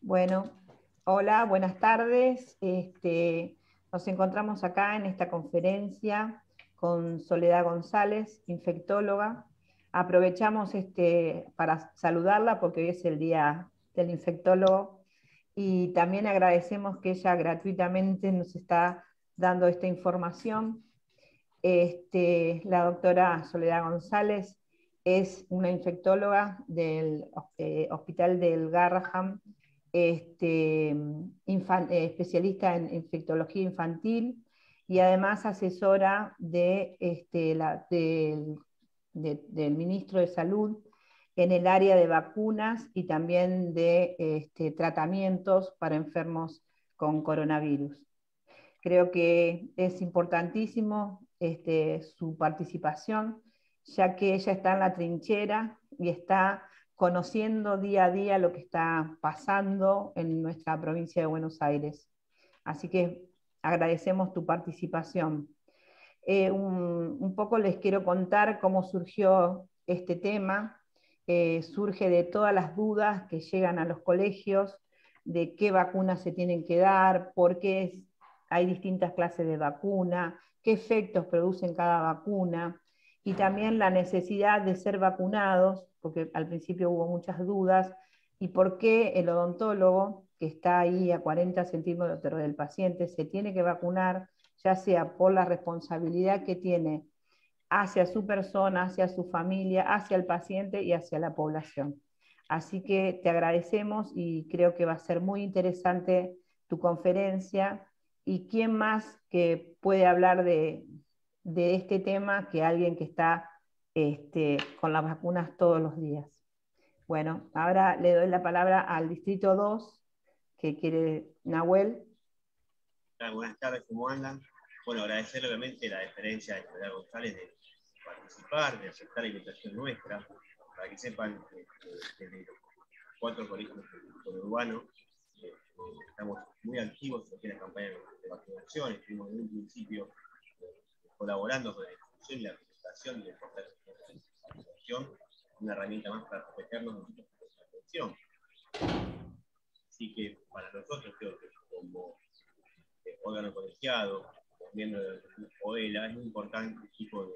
Bueno, hola, buenas tardes. Nos encontramos acá en esta conferencia con Soledad González, infectóloga. Aprovechamos para saludarla porque hoy es el Día del Infectólogo y también agradecemos que ella gratuitamente nos está dando esta información. La doctora Soledad González es una infectóloga del Hospital del Garraham, especialista en infectología infantil y además asesora del ministro de Salud en el área de vacunas y también de tratamientos para enfermos con coronavirus. Creo que es importantísimo su participación, ya que ella está en la trinchera y está conociendo día a día lo que está pasando en nuestra provincia de Buenos Aires. Así que agradecemos tu participación. Un poco les quiero contar cómo surgió este tema. Surge de todas las dudas que llegan a los colegios, de qué vacunas se tienen que dar, por qué hay distintas clases de vacuna, qué efectos producen cada vacuna, y también la necesidad de ser vacunados, porque al principio hubo muchas dudas, y por qué el odontólogo, que está ahí a 40 centímetros del paciente, se tiene que vacunar, ya sea por la responsabilidad que tiene hacia su persona, hacia su familia, hacia el paciente y hacia la población. Así que te agradecemos y creo que va a ser muy interesante tu conferencia. ¿Y quién más que puede hablar de este tema que alguien que está con las vacunas todos los días? Bueno, ahora le doy la palabra al Distrito 2, que quiere Nahuel. Buenas tardes, ¿cómo andan? Bueno, agradecer obviamente la deferencia de Soledad González de participar, de aceptar la invitación nuestra, para que sepan que desde los 4 colegios urbanos estamos muy activos en lo que es la campaña de vacunación. Estuvimos desde un principio colaborando con la difusión y la presentación de la vacunación, una herramienta más para protegernos de la atención. Así que para nosotros creo que como órgano colegiado, miembro de OELA, es muy importante este tipo de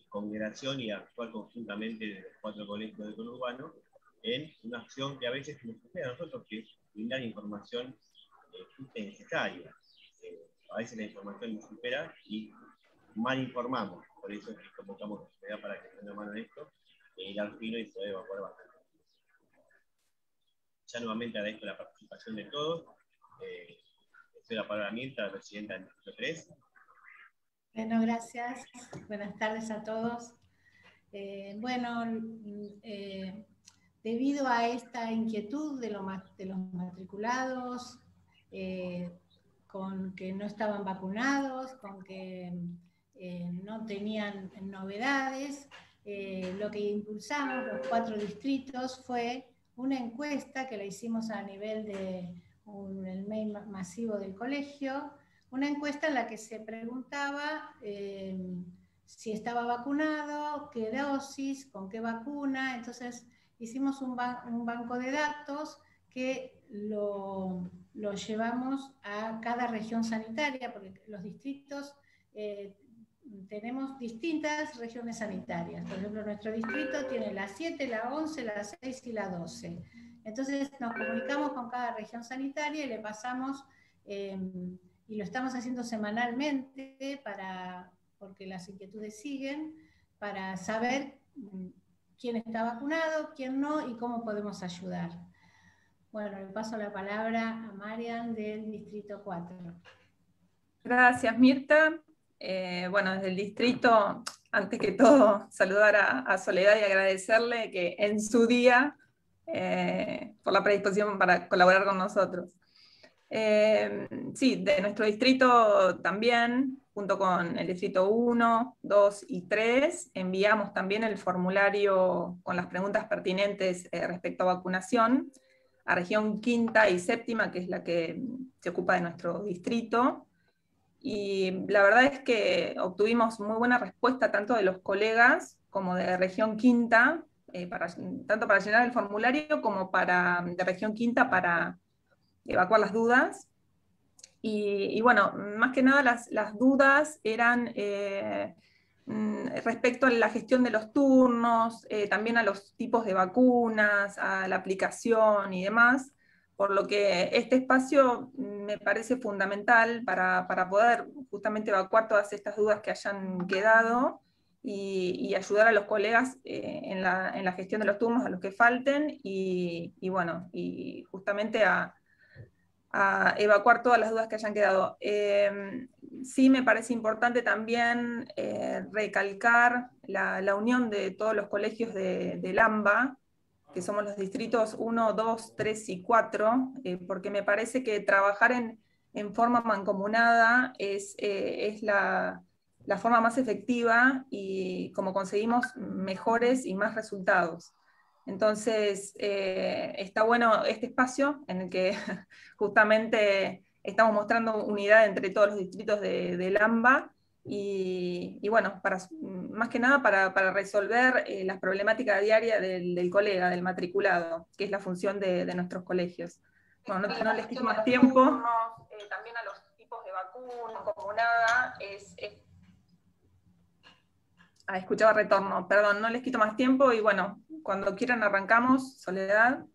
congregación y actuar conjuntamente de los 4 colegios del conurbano en una acción que a veces nos sucede a nosotros, que es brindar información justa y necesaria. A veces la información nos supera y mal informamos, por eso es que convocamos a la sociedad para que tenga mano en esto, ir al fino y poder evacuar bastante. Ya nuevamente agradezco la participación de todos. Soy la palabra Mirta, la presidenta del Distrito 3. Bueno, gracias. Buenas tardes a todos. Debido a esta inquietud de los matriculados, con que no estaban vacunados, con que no tenían novedades, lo que impulsamos los 4 distritos fue una encuesta que la hicimos a nivel de el mail masivo del colegio, una encuesta en la que se preguntaba si estaba vacunado, qué dosis, con qué vacuna. Entonces hicimos un banco de datos que lo llevamos a cada región sanitaria, porque los distritos tenemos distintas regiones sanitarias. Por ejemplo, nuestro distrito tiene la 7, la 11, la 6 y la 12. Entonces nos comunicamos con cada región sanitaria y le pasamos, y lo estamos haciendo semanalmente porque las inquietudes siguen, para saber quién está vacunado, quién no y cómo podemos ayudar. Bueno, le paso la palabra a Marian del Distrito 4. Gracias, Mirta. Bueno, desde el distrito, antes que todo, saludar a Soledad y agradecerle que en su día, por la predisposición para colaborar con nosotros. Sí, de nuestro distrito también, junto con el distrito 1, 2 y 3, enviamos también el formulario con las preguntas pertinentes respecto a vacunación a región 5ª y 7ª, que es la que se ocupa de nuestro distrito. Y la verdad es que obtuvimos muy buena respuesta tanto de los colegas como de región 5ª, tanto para llenar el formulario como de región 5ª para evacuar las dudas. Y bueno, más que nada las dudas eran respecto a la gestión de los turnos, también a los tipos de vacunas, a la aplicación y demás, por lo que este espacio me parece fundamental para poder justamente evacuar todas estas dudas que hayan quedado y ayudar a los colegas en la gestión de los turnos, a los que falten, y bueno, y justamente a evacuar todas las dudas que hayan quedado. Sí me parece importante también recalcar la unión de todos los colegios del AMBA, que somos los distritos 1, 2, 3 y 4, porque me parece que trabajar en forma mancomunada es la forma más efectiva y como conseguimos mejores y más resultados. Entonces, está bueno este espacio en el que justamente estamos mostrando unidad entre todos los distritos del AMBA y bueno, más que nada para resolver las problemáticas diarias del colega, del matriculado, que es la función de nuestros colegios. Bueno, no les quito más tiempo. También a los tipos de vacuna, como nada, escuchaba retorno, perdón, no les quito más tiempo y bueno, cuando quieran arrancamos. Soledad.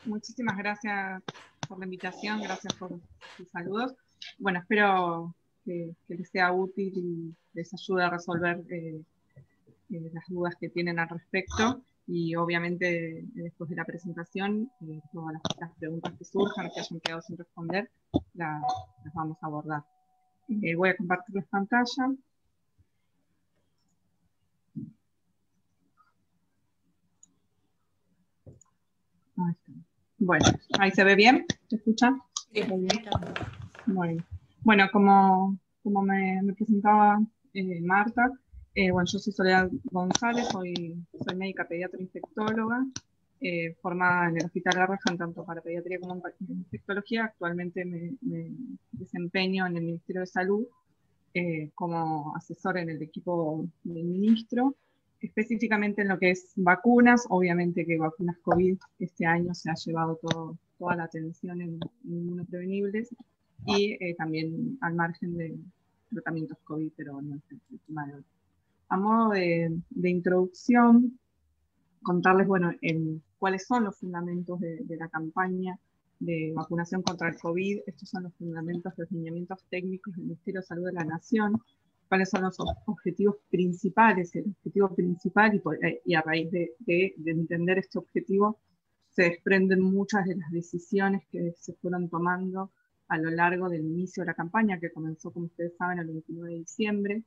Muchísimas gracias por la invitación, gracias por sus saludos. Bueno, espero que les sea útil y les ayude a resolver las dudas que tienen al respecto. Y obviamente después de la presentación, todas las preguntas que surjan, que hayan quedado sin responder, las vamos a abordar. Voy a compartirles pantalla. Ahí está. Bueno, ¿ahí se ve bien? ¿Se escucha? Sí. Bueno, como me presentaba Marta, bueno, yo soy Soledad González, soy médica pediatra infectóloga, formada en el Hospital Garrahan tanto para pediatría como en infectología. Actualmente me desempeño en el Ministerio de Salud como asesor en el equipo del ministro, específicamente en lo que es vacunas. Obviamente que vacunas COVID este año se ha llevado toda la atención en inmunoprevenibles y también al margen de tratamientos COVID, pero no es el tema de hoy. A modo de introducción, contarles, bueno, cuáles son los fundamentos de la campaña de vacunación contra el COVID. Estos son los fundamentos, los lineamientos técnicos del Ministerio de Salud de la Nación. Cuáles son los objetivos principales, el objetivo principal, y a raíz de entender este objetivo se desprenden muchas de las decisiones que se fueron tomando a lo largo del inicio de la campaña, que comenzó, como ustedes saben, el 29 de diciembre,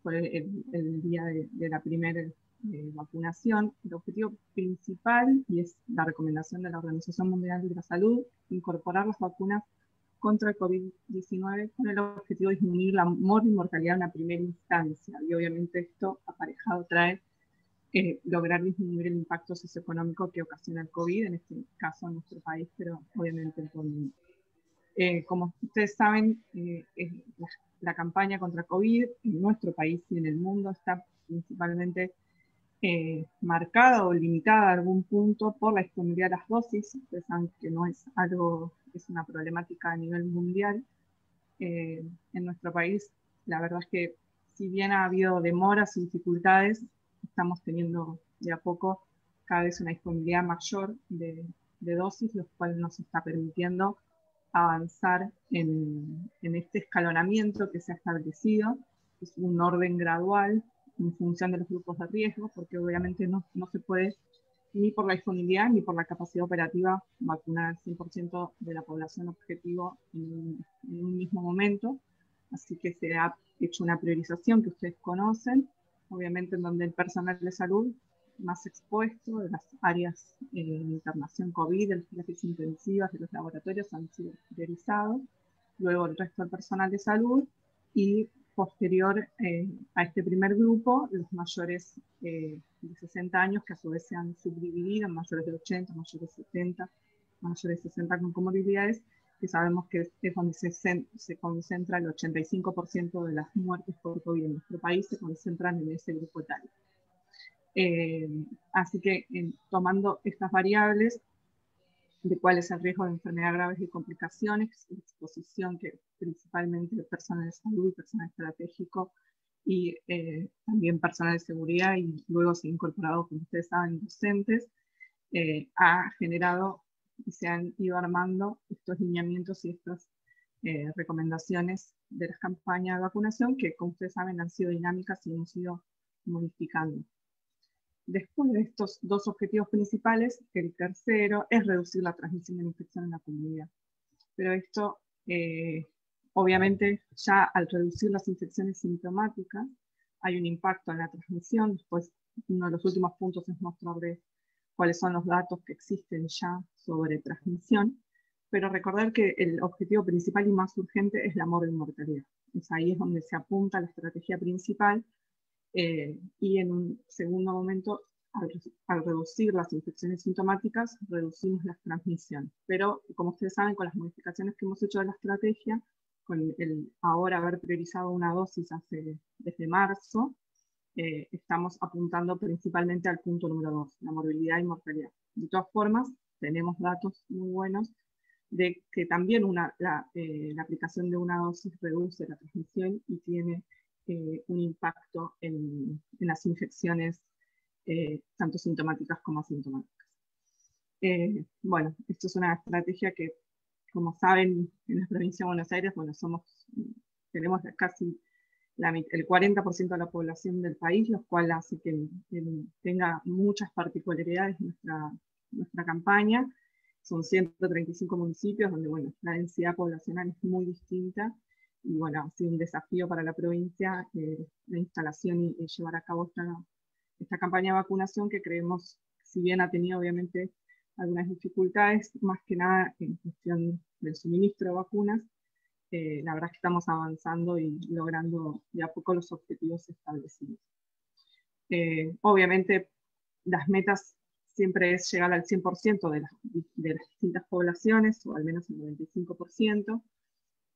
fue el día de la primera vacunación. El objetivo principal, y es la recomendación de la Organización Mundial de la Salud, incorporar las vacunas contra el COVID-19 con el objetivo de disminuir la mortalidad en la primera instancia. Y obviamente esto aparejado trae lograr disminuir el impacto socioeconómico que ocasiona el COVID, en este caso en nuestro país, pero obviamente en todo el mundo. Como ustedes saben, la campaña contra COVID en nuestro país y en el mundo está principalmente marcada o limitada a algún punto por la disponibilidad de las dosis. Ustedes saben que no es algo, es una problemática a nivel mundial. En nuestro país, la verdad es que si bien ha habido demoras y dificultades, estamos teniendo de a poco cada vez una disponibilidad mayor de dosis, lo cual nos está permitiendo avanzar en este escalonamiento que se ha establecido. Es un orden gradual en función de los grupos de riesgo, porque obviamente no se puede, ni por la disponibilidad ni por la capacidad operativa, vacunar al 100% de la población objetivo en un mismo momento. Así que se ha hecho una priorización que ustedes conocen, obviamente en donde el personal de salud más expuesto, de las áreas de internación COVID, de las terapias intensivas, de los laboratorios han sido priorizados, luego el resto del personal de salud y posterior a este primer grupo, los mayores de 60 años, que a su vez se han subdividido en mayores de 80, mayores de 70, mayores de 60 con comorbilidades, que sabemos que es donde se concentra el 85% de las muertes por COVID en nuestro país, se concentran en ese grupo etario. Así que tomando estas variables, de cuál es el riesgo de enfermedad graves y complicaciones, exposición que principalmente de personal de salud, personal estratégico y también personal de seguridad, y luego se ha incorporado, como ustedes saben, docentes, ha generado y se han ido armando estos lineamientos y estas recomendaciones de las campañas de vacunación que, como ustedes saben, han sido dinámicas y hemos ido modificando. Después de estos dos objetivos principales, el tercero es reducir la transmisión de la infección en la comunidad. Pero esto, obviamente, ya al reducir las infecciones sintomáticas, hay un impacto en la transmisión. Después, uno de los últimos puntos es mostrarles cuáles son los datos que existen ya sobre transmisión, pero recordar que el objetivo principal y más urgente es la mortalidad. Ahí es donde se apunta la estrategia principal, y en un segundo momento, al reducir las infecciones sintomáticas, reducimos la transmisión. Pero, como ustedes saben, con las modificaciones que hemos hecho de la estrategia, con el ahora haber priorizado una dosis desde marzo, estamos apuntando principalmente al punto número 2, la morbilidad y mortalidad. De todas formas, tenemos datos muy buenos de que también la aplicación de una dosis reduce la transmisión y tiene un impacto en las infecciones, tanto sintomáticas como asintomáticas. Bueno, esto es una estrategia que, como saben, en la provincia de Buenos Aires, bueno, tenemos casi el 40% de la población del país, lo cual hace que tenga muchas particularidades nuestra campaña. Son 135 municipios donde, bueno, la densidad poblacional es muy distinta, y bueno, ha sido un desafío para la provincia la instalación y llevar a cabo esta campaña de vacunación, que creemos, si bien ha tenido obviamente algunas dificultades, más que nada en cuestión del suministro de vacunas, la verdad es que estamos avanzando y logrando de a poco los objetivos establecidos. Obviamente las metas siempre es llegar al 100% de las distintas poblaciones, o al menos el 95%,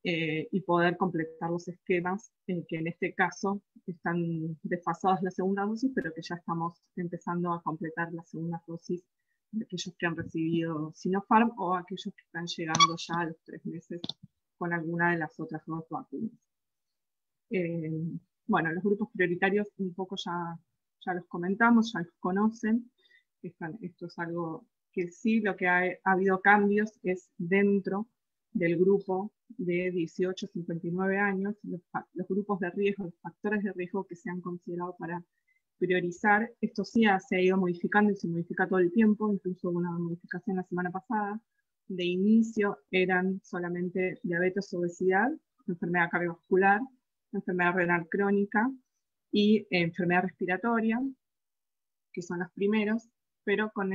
y poder completar los esquemas que en este caso están desfasados la segunda dosis, pero que ya estamos empezando a completar la segunda dosis de aquellos que han recibido Sinopharm o aquellos que están llegando ya a los 3 meses con alguna de las otras 2 vacunas. Bueno, los grupos prioritarios un poco ya los comentamos, ya los conocen. Esto es algo que sí, lo que ha habido cambios es dentro del grupo de 18 a 59 años, los grupos de riesgo, los factores de riesgo que se han considerado para priorizar. Esto sí se ha ido modificando y se modifica todo el tiempo, incluso hubo una modificación la semana pasada. De inicio eran solamente diabetes, obesidad, enfermedad cardiovascular, enfermedad renal crónica y enfermedad respiratoria, que son los primeros, pero con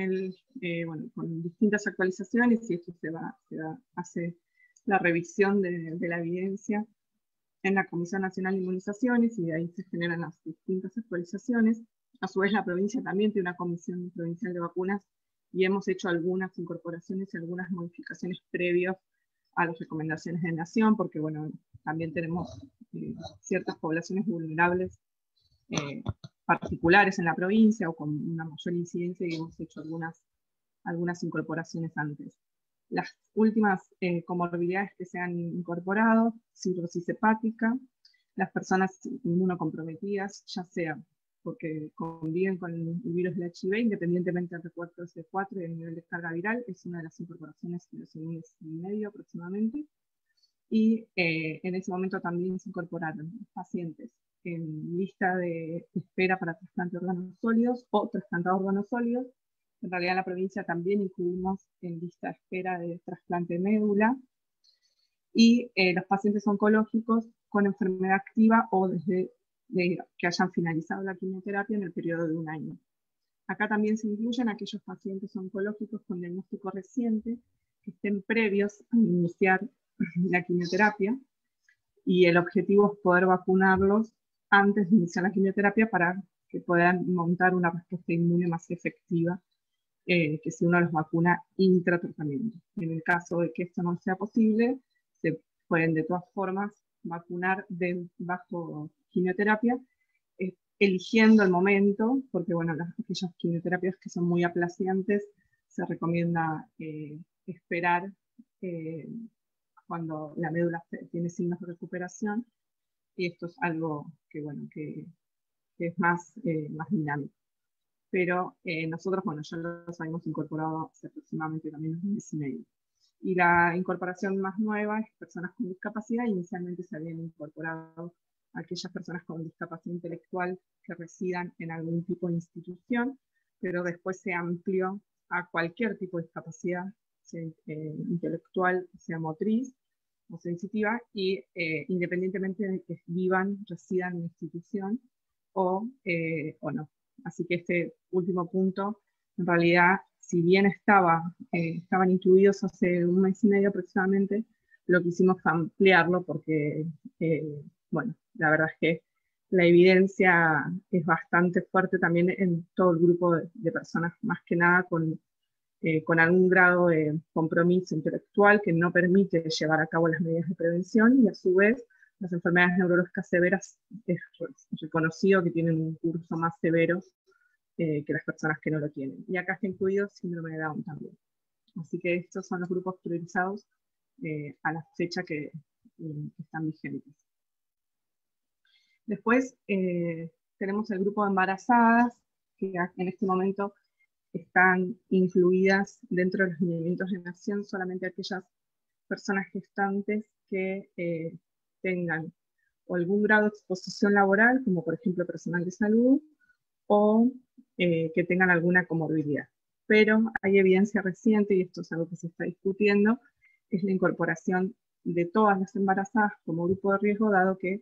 distintas actualizaciones, y esto hace la revisión de la evidencia en la Comisión Nacional de Inmunizaciones, y de ahí se generan las distintas actualizaciones. A su vez, la provincia también tiene una comisión provincial de vacunas, y hemos hecho algunas incorporaciones y algunas modificaciones previas a las recomendaciones de Nación, porque bueno, también tenemos ciertas poblaciones vulnerables particulares en la provincia o con una mayor incidencia, y hemos hecho algunas incorporaciones antes. Las últimas comorbilidades que se han incorporado: cirrosis hepática, las personas inmunocomprometidas, ya sea porque conviven con el virus del HIV, independientemente del recuerdo C4 y del nivel de carga viral, es una de las incorporaciones de los meses y medio aproximadamente. Y en ese momento también se incorporaron pacientes en lista de espera para trasplante de órganos sólidos o trasplantado de órganos sólidos. En realidad en la provincia también incluimos en lista de espera de trasplante de médula, y los pacientes oncológicos con enfermedad activa o desde que hayan finalizado la quimioterapia en el periodo de 1 año. Acá también se incluyen aquellos pacientes oncológicos con diagnóstico reciente que estén previos a iniciar la quimioterapia, y el objetivo es poder vacunarlos antes de iniciar la quimioterapia para que puedan montar una respuesta inmune más efectiva que si uno los vacuna intratratamiento. En el caso de que esto no sea posible, se pueden de todas formas vacunar bajo quimioterapia, eligiendo el momento, porque bueno, aquellas quimioterapias que son muy aplaciantes se recomienda esperar cuando la médula tiene signos de recuperación, y esto es algo que, bueno, que es más dinámico. Pero nosotros, bueno, ya los habíamos incorporado hace aproximadamente también un mes y medio. Y la incorporación más nueva es personas con discapacidad. Inicialmente se habían incorporado aquellas personas con discapacidad intelectual que residan en algún tipo de institución, pero después se amplió a cualquier tipo de discapacidad, sea intelectual, sea motriz o sensitiva, y independientemente de que residan en una institución o no. Así que este último punto, en realidad, si bien estaban incluidos hace un mes y medio aproximadamente, lo que hicimos fue ampliarlo porque, bueno, la verdad es que la evidencia es bastante fuerte también en todo el grupo de personas, más que nada con algún grado de compromiso intelectual que no permite llevar a cabo las medidas de prevención, y a su vez las enfermedades neurológicas severas es reconocido que tienen un curso más severo que las personas que no lo tienen. Y acá está incluido síndrome de Down también. Así que estos son los grupos priorizados a la fecha que están vigentes. Después tenemos el grupo de embarazadas, que en este momento están incluidas dentro de los lineamientos de nación solamente aquellas personas gestantes que tengan o algún grado de exposición laboral, como por ejemplo personal de salud, o que tengan alguna comorbilidad. Pero hay evidencia reciente, y esto es algo que se está discutiendo, es la incorporación de todas las embarazadas como grupo de riesgo, dado que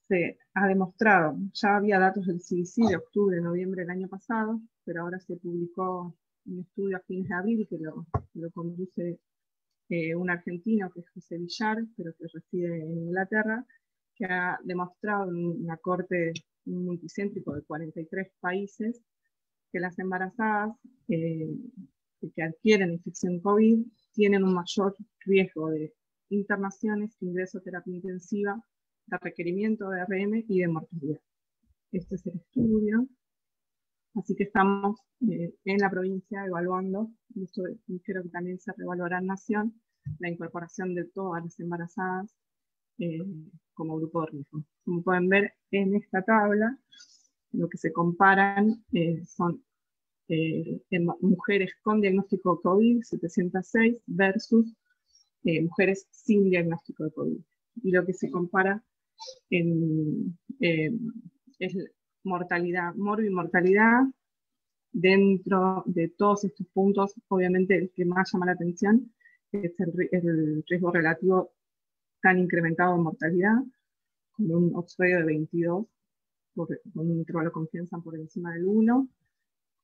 se ha demostrado, ya había datos del CDC de octubre, noviembre del año pasado, pero ahora se publicó un estudio a fines de abril que lo conduce un argentino que es José Villar, pero que reside en Inglaterra, que ha demostrado en una corte multicéntrico de 43 países que las embarazadas que adquieren infección COVID tienen un mayor riesgo de internaciones, ingreso a terapia intensiva, de requerimiento de RM y de mortalidad. Este es el estudio. Así que estamos en la provincia evaluando, y esto creo que también se reevaluará en Nación, la incorporación de todas las embarazadas como grupo de riesgo. Como pueden ver en esta tabla, lo que se comparan son mujeres con diagnóstico COVID, 706, versus mujeres sin diagnóstico de COVID. Y lo que se compara es mortalidad, morbimortalidad. Dentro de todos estos puntos, obviamente el que más llama la atención es el riesgo relativo tan incrementado de mortalidad, con un odds de 22, con un intervalo de confianza por encima del 1.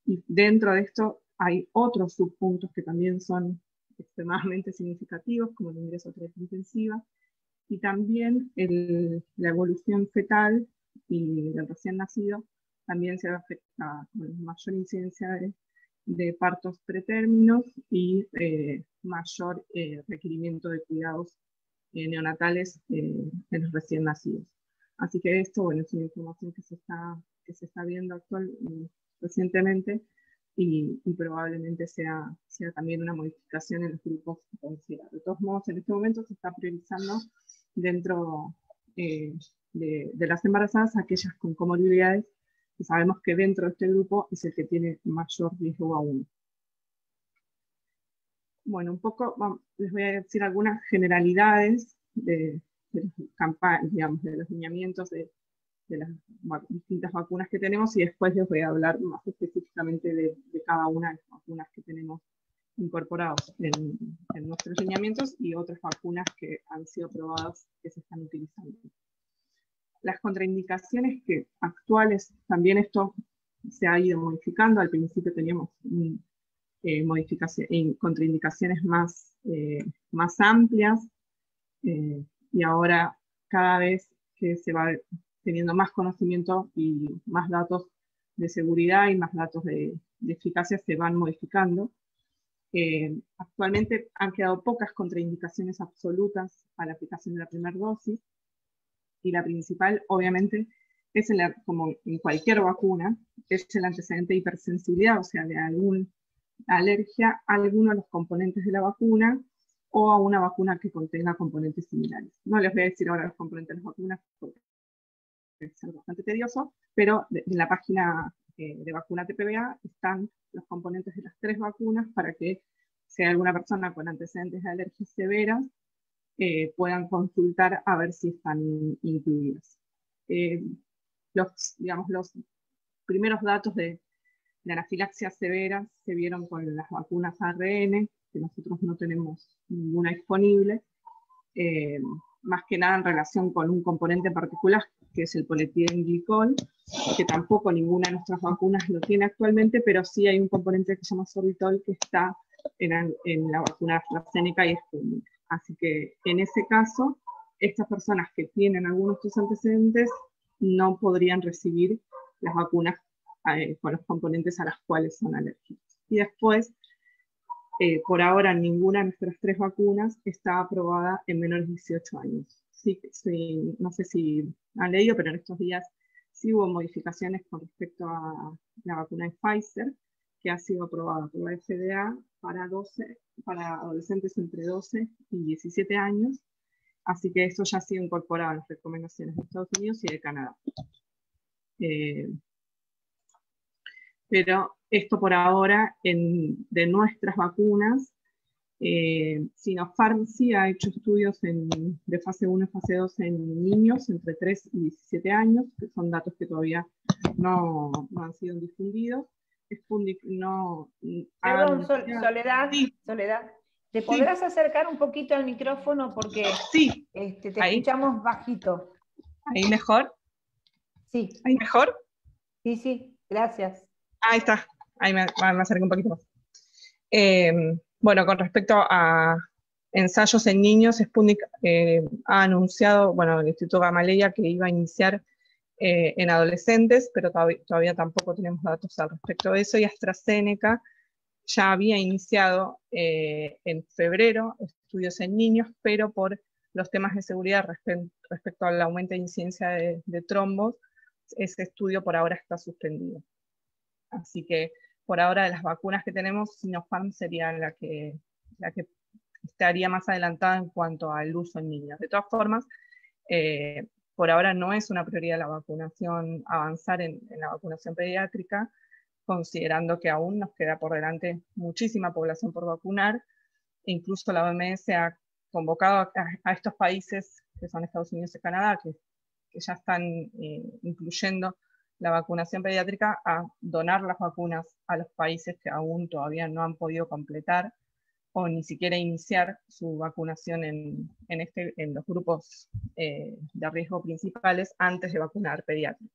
Y dentro de esto hay otros subpuntos que también son extremadamente significativos, como el ingreso a terapia intensiva, y también la evolución fetal y del recién nacido también se ve afectada con mayor incidencia de partos pretérminos y mayor requerimiento de cuidados neonatales en los recién nacidos. Así que esto, bueno, es una información que se está viendo recientemente, y probablemente sea también una modificación en los grupos que consideran. De todos modos, en este momento se está priorizando dentro de las embarazadas aquellas con comorbilidades, que sabemos que dentro de este grupo es el que tiene mayor riesgo aún. Bueno, un poco les voy a decir algunas generalidades de las campañas, digamos, de los lineamientos de las distintas vacunas que tenemos, y después les voy a hablar más específicamente de cada una de las vacunas que tenemos incorporadas en nuestros lineamientos y otras vacunas que han sido probadas que se están utilizando. Las contraindicaciones actuales, también esto se ha ido modificando. Al principio teníamos contraindicaciones más amplias, y ahora cada vez que se va teniendo más conocimiento y más datos de seguridad y más datos de eficacia, se van modificando. Actualmente han quedado pocas contraindicaciones absolutas a la aplicación de la primera dosis, y la principal, obviamente, es como en cualquier vacuna, es el antecedente de hipersensibilidad, o sea, de algún alergia a alguno de los componentes de la vacuna o a una vacuna que contenga componentes similares. No les voy a decir ahora los componentes de las vacunas porque es algo bastante tedioso, pero en la página de Vacunate PBA están los componentes de las 3 vacunas para que si hay alguna persona con antecedentes de alergias severas puedan consultar a ver si están incluidas. Los primeros datos de anafilaxia severa se vieron con las vacunas ARN, que nosotros no tenemos ninguna disponible, más que nada en relación con un componente en particular, que es el polietilenglicol, que tampoco ninguna de nuestras vacunas lo tiene actualmente, pero sí hay un componente que se llama sorbitol que está en la vacuna AstraZeneca y Sputnik. Así que en ese caso, estas personas que tienen algunos de estos antecedentes no podrían recibir las vacunas con los componentes a las cuales son alérgicos. Y después, por ahora, ninguna de nuestras 3 vacunas está aprobada en menores de 18 años. Sí, no sé si han leído, pero en estos días sí hubo modificaciones con respecto a la vacuna de Pfizer, que ha sido aprobada por la FDA para adolescentes entre 12 y 17 años. Así que esto ya ha sido incorporado en las recomendaciones de Estados Unidos y de Canadá. Pero esto por ahora, de nuestras vacunas, Sinopharm sí ha hecho estudios de fase 1 y fase 2 en niños entre 3 y 17 años, que son datos que todavía no han sido difundidos. Sputnik no... Perdón, Soledad, sí. Soledad, ¿te podrás acercar un poquito al micrófono? Porque sí. te escuchamos bajito. ¿Ahí mejor? Sí. ¿Ahí mejor? Sí, sí, gracias. Ahí está, ahí me acerqué un poquito más. Bueno, con respecto a ensayos en niños, Sputnik ha anunciado, bueno, el Instituto Gamaleya, que iba a iniciar en adolescentes, pero todavía tampoco tenemos datos al respecto de eso, y AstraZeneca ya había iniciado en febrero estudios en niños, pero por los temas de seguridad respecto al aumento de incidencia de trombos, ese estudio por ahora está suspendido. Así que por ahora de las vacunas que tenemos, Sinopharm sería la que estaría más adelantada en cuanto al uso en niños. De todas formas, por ahora no es una prioridad la vacunación, avanzar en la vacunación pediátrica, considerando que aún nos queda por delante muchísima población por vacunar. Incluso la OMS ha convocado a estos países, que son Estados Unidos y Canadá, que ya están incluyendo la vacunación pediátrica, a donar las vacunas a los países que aún todavía no han podido completar o ni siquiera iniciar su vacunación en los grupos de riesgo principales antes de vacunar pediátricos.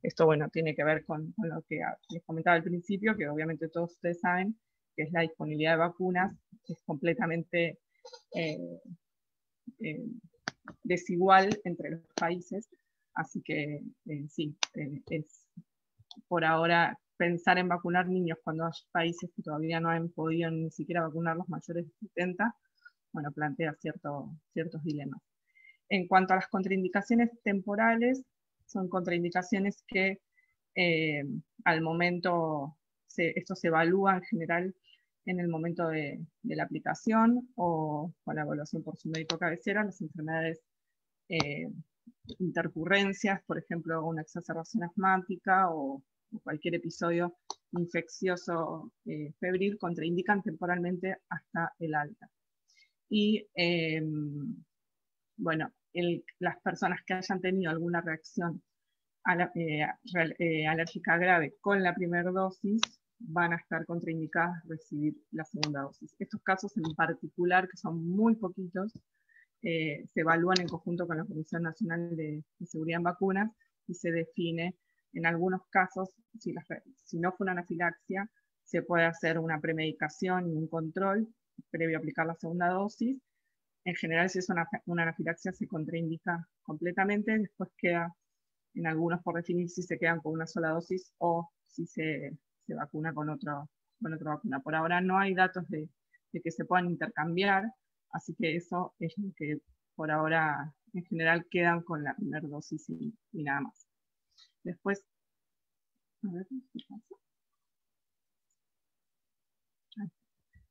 Esto, bueno, tiene que ver con lo que les comentaba al principio, que obviamente todos ustedes saben que es la disponibilidad de vacunas, que es completamente desigual entre los países. Así que sí, es por ahora pensar en vacunar niños cuando hay países que todavía no han podido ni siquiera vacunar los mayores de 70, bueno, plantea ciertos dilemas. En cuanto a las contraindicaciones temporales, son contraindicaciones que al momento, esto se evalúa en general en el momento de la aplicación o con la evaluación por su médico cabecera, las enfermedades intercurrencias, por ejemplo, una exacerbación asmática o cualquier episodio infeccioso febril, contraindican temporalmente hasta el alta. Y bueno, las personas que hayan tenido alguna reacción alérgica grave con la primera dosis van a estar contraindicadas a recibir la segunda dosis. Estos casos en particular, que son muy poquitos, se evalúan en conjunto con la Comisión Nacional de Seguridad en Vacunas y se define en algunos casos, si no fue una anafilaxia, se puede hacer una premedicación y un control previo a aplicar la segunda dosis. En general, si es una anafilaxia, se contraindica completamente, después queda en algunos por definir si se quedan con una sola dosis o si se vacuna con otra vacuna. Por ahora no hay datos de que se puedan intercambiar, así que eso es lo que por ahora en general quedan con la primera dosis y nada más. Después, a ver, ¿qué pasa?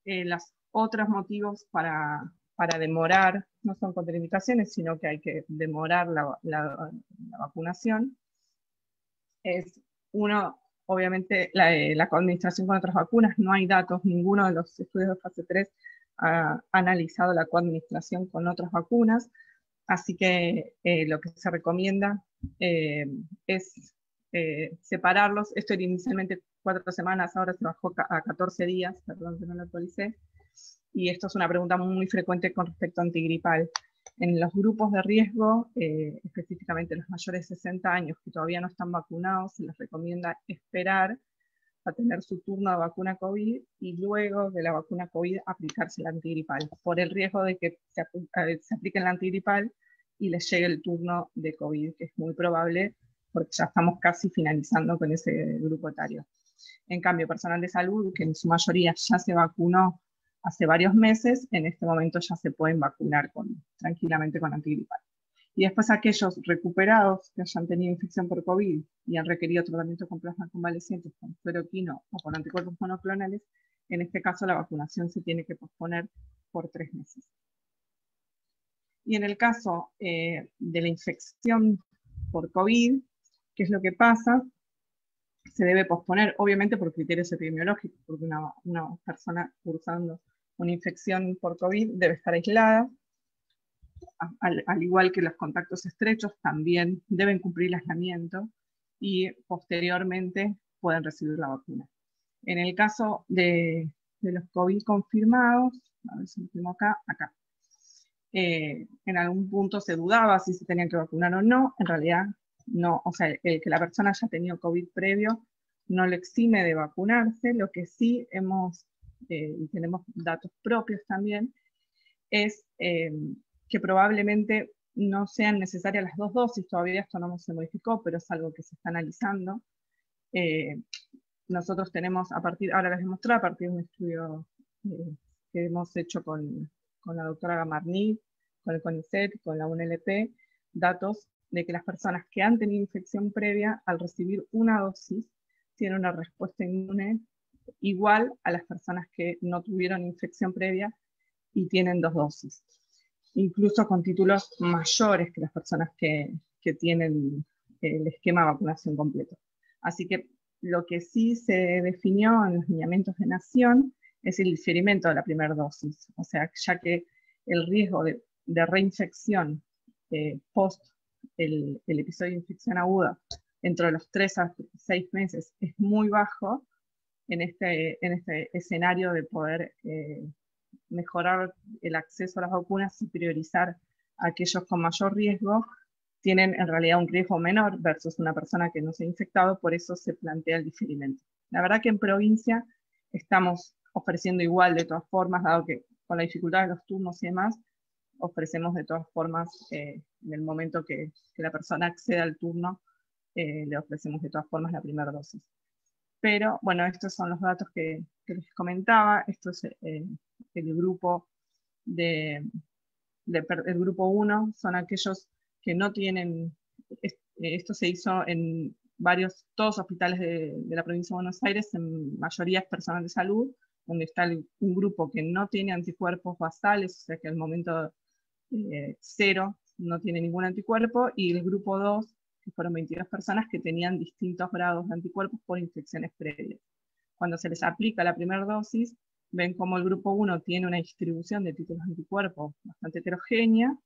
Los otros motivos para demorar no son contraindicaciones, sino que hay que demorar la vacunación. Es uno, obviamente, la coadministración con otras vacunas. No hay datos, ninguno de los estudios de fase 3 ha analizado la coadministración con otras vacunas, así que lo que se recomienda es separarlos. Esto era inicialmente 4 semanas, ahora se bajó a 14 días, perdón que no lo actualicé, y esto es una pregunta muy frecuente con respecto a antigripal. En los grupos de riesgo, específicamente los mayores de 60 años que todavía no están vacunados, se les recomienda esperar a tener su turno de vacuna COVID y luego de la vacuna COVID aplicarse el antigripal, por el riesgo de que se aplique el antigripal y les llegue el turno de COVID, que es muy probable porque ya estamos casi finalizando con ese grupo etario. En cambio, personal de salud, que en su mayoría ya se vacunó hace varios meses, en este momento ya se pueden vacunar tranquilamente con antigripal. Y después aquellos recuperados que hayan tenido infección por COVID y han requerido tratamiento con plasma convaleciente, con fluoroquino o con anticuerpos monoclonales, en este caso la vacunación se tiene que posponer por 3 meses. Y en el caso de la infección por COVID, ¿qué es lo que pasa? Se debe posponer, obviamente por criterios epidemiológicos, porque una persona cursando una infección por COVID debe estar aislada, al igual que los contactos estrechos también deben cumplir el aislamiento y posteriormente pueden recibir la vacuna. En el caso de los COVID confirmados, a ver si lo tengo acá, en algún punto se dudaba si se tenían que vacunar o no, en realidad no, o sea, el que la persona haya tenido COVID previo no le exime de vacunarse. Lo que sí hemos, y tenemos datos propios también, es que probablemente no sean necesarias las 2 dosis, todavía esto no se modificó, pero es algo que se está analizando. Nosotros tenemos, ahora les voy a mostrar, a partir de un estudio que hemos hecho con la doctora Gamarni, con el CONICET, con la UNLP, datos de que las personas que han tenido infección previa, al recibir una dosis, tienen una respuesta inmune igual a las personas que no tuvieron infección previa y tienen 2 dosis. Incluso con títulos mayores que las personas que tienen el esquema de vacunación completo. Así que lo que sí se definió en los lineamientos de Nación es el diferimiento de la primera dosis. O sea, ya que el riesgo de reinfección post el episodio de infección aguda entre los 3 a 6 meses es muy bajo, en este escenario de poder mejorar el acceso a las vacunas y priorizar a aquellos con mayor riesgo, tienen en realidad un riesgo menor versus una persona que no se ha infectado, por eso se plantea el diferimiento. La verdad que en provincia estamos ofreciendo igual de todas formas, dado que con la dificultad de los turnos y demás, ofrecemos de todas formas, en el momento que la persona acceda al turno, le ofrecemos de todas formas la primera dosis. Pero bueno, estos son los datos que les comentaba. Esto es el grupo el grupo 1, son aquellos que no tienen, esto se hizo en todos hospitales de la provincia de Buenos Aires, en mayoría es personal de salud, donde está un grupo que no tiene anticuerpos basales, o sea que al momento 0 no tiene ningún anticuerpo, y el grupo 2, que fueron 22 personas que tenían distintos grados de anticuerpos por infecciones previas. Cuando se les aplica la primera dosis, ven como el grupo 1 tiene una distribución de títulos de anticuerpos bastante heterogénea.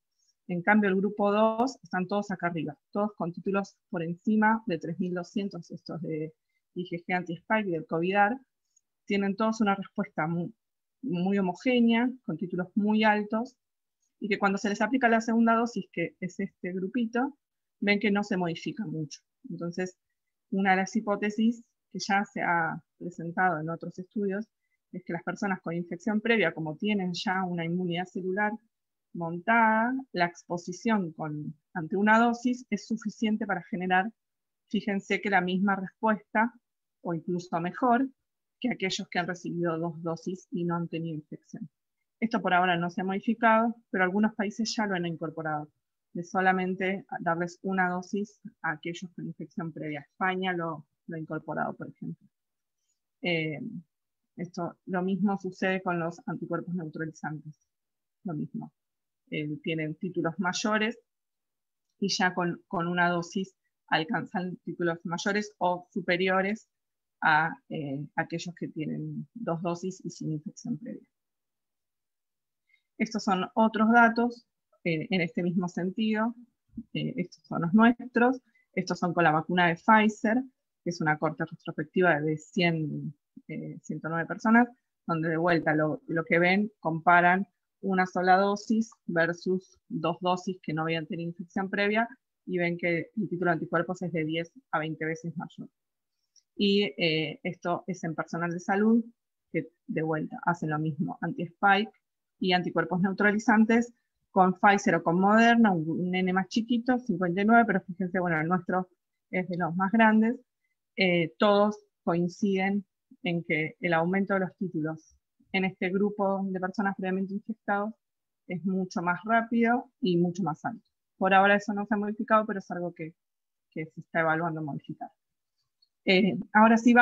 En cambio, el grupo 2 están todos acá arriba, todos con títulos por encima de 3.200, estos de IgG anti-spike y del COVIDAR. Tienen todos una respuesta muy homogénea, con títulos muy altos, y que cuando se les aplica la segunda dosis, que es este grupito, ven que no se modifica mucho. Entonces, una de las hipótesis que ya se ha presentado en otros estudios es que las personas con infección previa, como tienen ya una inmunidad celular montada, la exposición ante una dosis es suficiente para generar, fíjense que la misma respuesta, o incluso mejor, que aquellos que han recibido 2 dosis y no han tenido infección. Esto por ahora no se ha modificado, pero algunos países ya lo han incorporado, de solamente darles una dosis a aquellos con infección previa. España lo ha incorporado, por ejemplo. Lo mismo sucede con los anticuerpos neutralizantes. Lo mismo. Tienen títulos mayores y ya con una dosis alcanzan títulos mayores o superiores a aquellos que tienen 2 dosis y sin infección previa. Estos son otros datos en este mismo sentido. Estos son los nuestros. Estos son con la vacuna de Pfizer, que es una corte retrospectiva de 109 personas, donde de vuelta lo que ven, comparan una sola dosis versus 2 dosis que no habían tenido infección previa, y ven que el título de anticuerpos es de 10 a 20 veces mayor. Y esto es en personal de salud, que de vuelta hacen lo mismo, anti-spike y anticuerpos neutralizantes, con Pfizer o con Moderna, un N más chiquito, 59, pero fíjense, bueno, el nuestro es de los más grandes. Todos coinciden en que el aumento de los títulos en este grupo de personas previamente infectados es mucho más rápido y mucho más alto. Por ahora eso no se ha modificado, pero es algo que se está evaluando modificar. Ahora sí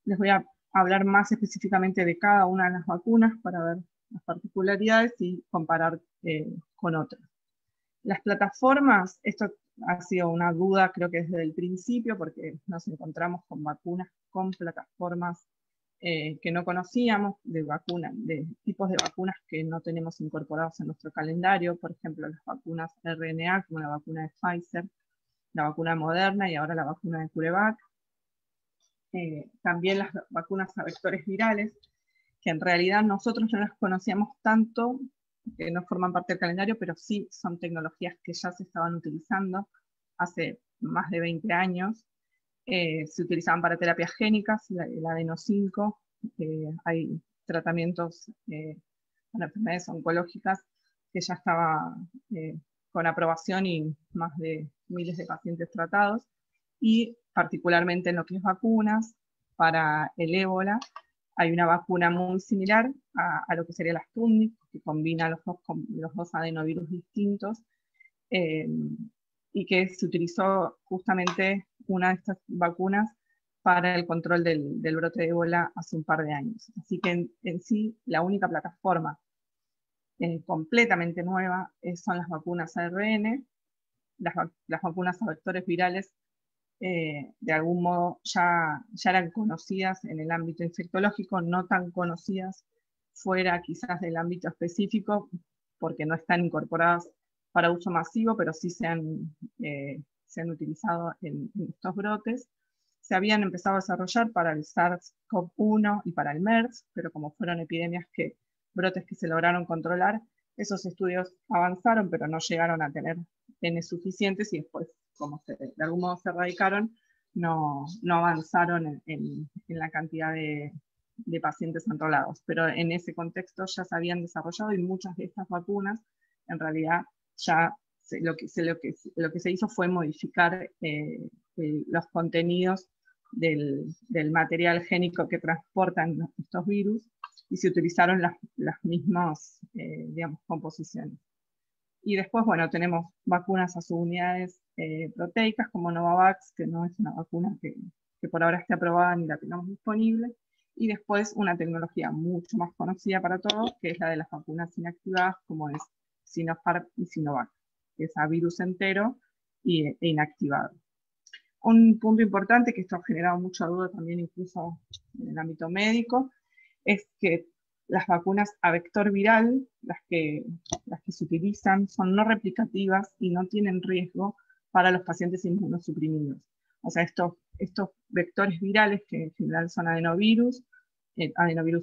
les voy a hablar más específicamente de cada una de las vacunas para ver las particularidades y comparar con otras. Las plataformas, esto ha sido una duda creo que desde el principio, porque nos encontramos con vacunas con plataformas que no conocíamos, de tipos de vacunas que no tenemos incorporados en nuestro calendario, por ejemplo las vacunas RNA, como la vacuna de Pfizer, la vacuna Moderna y ahora la vacuna de CureVac. También las vacunas a vectores virales, que en realidad nosotros no las conocíamos tanto, que no forman parte del calendario, pero sí son tecnologías que ya se estaban utilizando hace más de 20 años. Se utilizaban para terapias génicas, el adeno-5, hay tratamientos para enfermedades oncológicas que ya estaba con aprobación y más de miles de pacientes tratados, y particularmente en lo que es vacunas, para el ébola, hay una vacuna muy similar a lo que sería la Sputnik, que combina los dos adenovirus distintos, y que se utilizó justamente una de estas vacunas para el control del brote de ébola hace un par de años. Así que en sí, la única plataforma completamente nueva son las vacunas ARN. Las vacunas a vectores virales de algún modo ya eran conocidas en el ámbito infectológico, no tan conocidas fuera quizás del ámbito específico, porque no están incorporadas para uso masivo, pero sí se han utilizado en estos brotes. Se habían empezado a desarrollar para el SARS-CoV-1 y para el MERS, pero como fueron brotes que se lograron controlar, esos estudios avanzaron, pero no llegaron a tener N suficientes, y después, como de algún modo se erradicaron, no avanzaron en la cantidad de pacientes controlados. Pero en ese contexto ya se habían desarrollado, y muchas de estas vacunas, en realidad, ya lo que se hizo fue modificar los contenidos del material génico que transportan estos virus, y se utilizaron las mismas, digamos, composiciones. Y después, bueno, tenemos vacunas a subunidades proteicas, como Novavax, que no es una vacuna que por ahora esté aprobada ni la tenemos disponible. Y después una tecnología mucho más conocida para todos, que es la de las vacunas inactivadas, como es Sinopharm y Sinovac, que es a virus entero e inactivado. Un punto importante, que esto ha generado mucha duda también incluso en el ámbito médico, es que las vacunas a vector viral, las que se utilizan, son no replicativas y no tienen riesgo para los pacientes inmunosuprimidos. O sea, estos vectores virales, que en general son adenovirus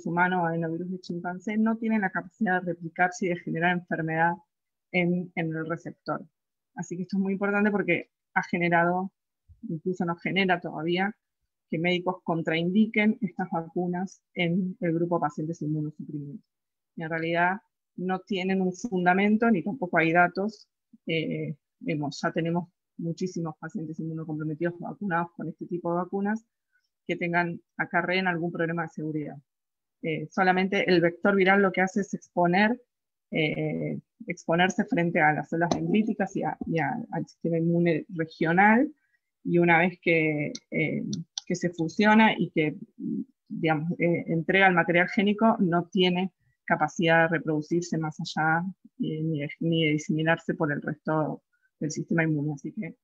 humano o adenovirus de chimpancé, no tienen la capacidad de replicarse y de generar enfermedad en el receptor. Así que esto es muy importante porque ha generado, incluso nos genera todavía, que médicos contraindiquen estas vacunas en el grupo de pacientes inmunosuprimidos. Y en realidad no tienen un fundamento, ni tampoco hay datos. Ya tenemos muchísimos pacientes inmunocomprometidos vacunados con este tipo de vacunas que acarreen algún problema de seguridad. Solamente el vector viral lo que hace es exponerse frente a las células dendríticas y al sistema inmune regional, y una vez que se fusiona y que digamos, entrega el material génico, no tiene capacidad de reproducirse más allá ni de disemilarse por el resto del sistema inmune. Así que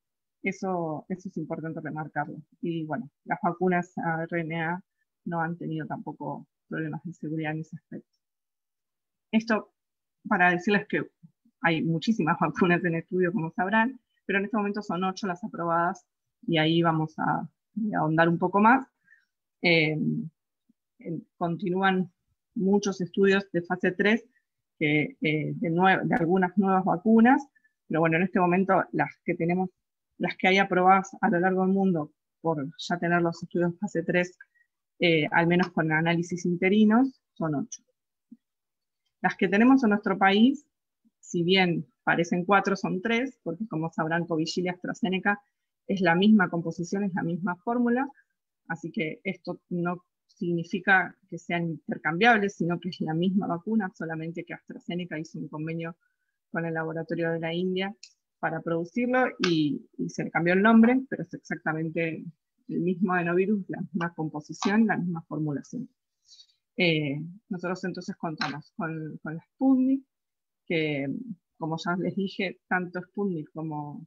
eso es importante remarcarlo. Y bueno, las vacunas a RNA no han tenido tampoco problemas de seguridad en ese aspecto. Esto para decirles que hay muchísimas vacunas en estudio, como sabrán, pero en este momento son 8 las aprobadas y ahí vamos a ahondar un poco más. Continúan muchos estudios de fase 3 de algunas nuevas vacunas, pero bueno, en este momento las que hay aprobadas a lo largo del mundo por ya tener los estudios de fase 3, al menos con análisis interinos, son 8. Las que tenemos en nuestro país, si bien parecen 4, son 3, porque como sabrán, Covishield y AstraZeneca es la misma composición, es la misma fórmula, así que esto no significa que sean intercambiables, sino que es la misma vacuna, solamente que AstraZeneca hizo un convenio con el laboratorio de la India para producirlo y se le cambió el nombre, pero es exactamente el mismo adenovirus, la misma composición, la misma formulación. Nosotros entonces contamos con la Sputnik, que como ya les dije, tanto Sputnik como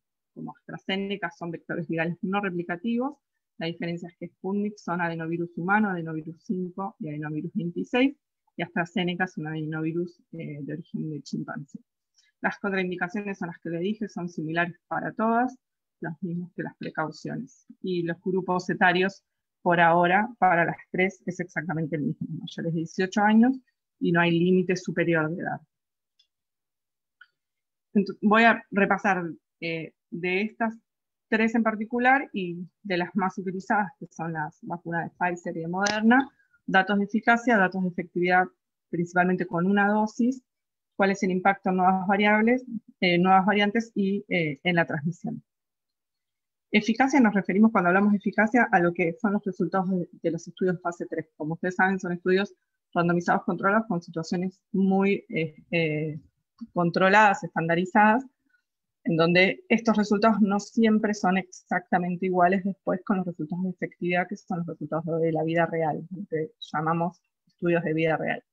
AstraZeneca son vectores virales no replicativos. La diferencia es que Sputnik son adenovirus humano, adenovirus 5 y adenovirus 26, y AstraZeneca es un adenovirus de origen de chimpancé. Las contraindicaciones son las que le dije, son similares para todas, las mismas que las precauciones. Y los grupos etarios, por ahora, para las 3 es exactamente el mismo, mayores de 18 años y no hay límite superior de edad. Entonces, voy a repasar de estas 3 en particular y de las más utilizadas, que son las vacunas de Pfizer y de Moderna, datos de eficacia, datos de efectividad principalmente con una dosis, cuál es el impacto en nuevas variantes y en la transmisión. Eficacia nos referimos cuando hablamos de eficacia a lo que son los resultados de los estudios de fase 3. Como ustedes saben, son estudios randomizados controlados con situaciones muy controladas, estandarizadas, en donde estos resultados no siempre son exactamente iguales después con los resultados de efectividad, que son los resultados de la vida real, lo que llamamos estudios de vida real.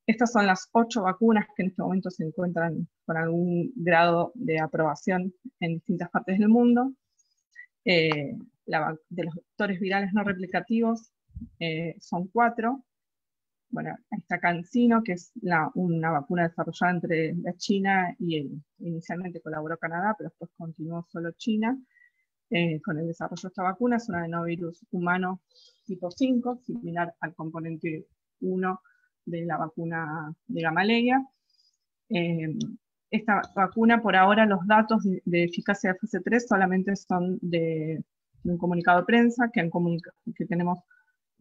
Estas son las 8 vacunas que en este momento se encuentran con algún grado de aprobación en distintas partes del mundo. De los vectores virales no replicativos son 4. Bueno, está CanSino, que es una vacuna desarrollada entre la China y inicialmente colaboró Canadá, pero después continuó solo China con el desarrollo de esta vacuna. Es un adenovirus humano tipo 5, similar al componente 1 de la vacuna de Gamaleya. Esta vacuna, por ahora, los datos de eficacia de fase 3 solamente son de un comunicado de prensa que tenemos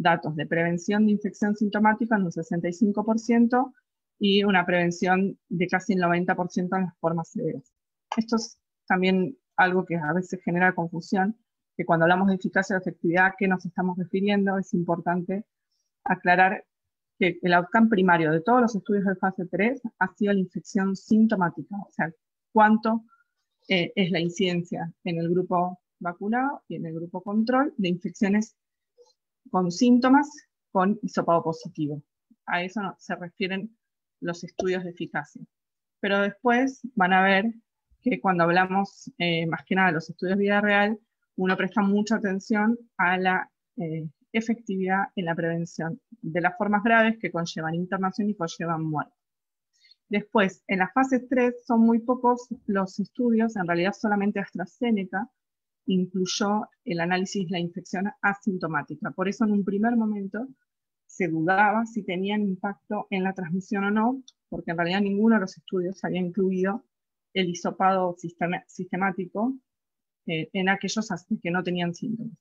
datos de prevención de infección sintomática en un 65% y una prevención de casi el 90% en las formas severas. Esto es también algo que a veces genera confusión, que cuando hablamos de eficacia o efectividad, ¿a qué nos estamos refiriendo? Es importante aclarar que el outcome primario de todos los estudios de fase 3 ha sido la infección sintomática, o sea, cuánto es la incidencia en el grupo vacunado y en el grupo control de infecciones con síntomas con hisopado positivo. A eso se refieren los estudios de eficacia. Pero después van a ver que cuando hablamos más que nada de los estudios de vida real, uno presta mucha atención a la efectividad en la prevención de las formas graves que conllevan internación y conllevan muerte. Después, en la fase 3 son muy pocos los estudios, en realidad solamente AstraZeneca incluyó el análisis de la infección asintomática. Por eso en un primer momento se dudaba si tenían impacto en la transmisión o no, porque en realidad ninguno de los estudios había incluido el hisopado sistemático en aquellos que no tenían síntomas.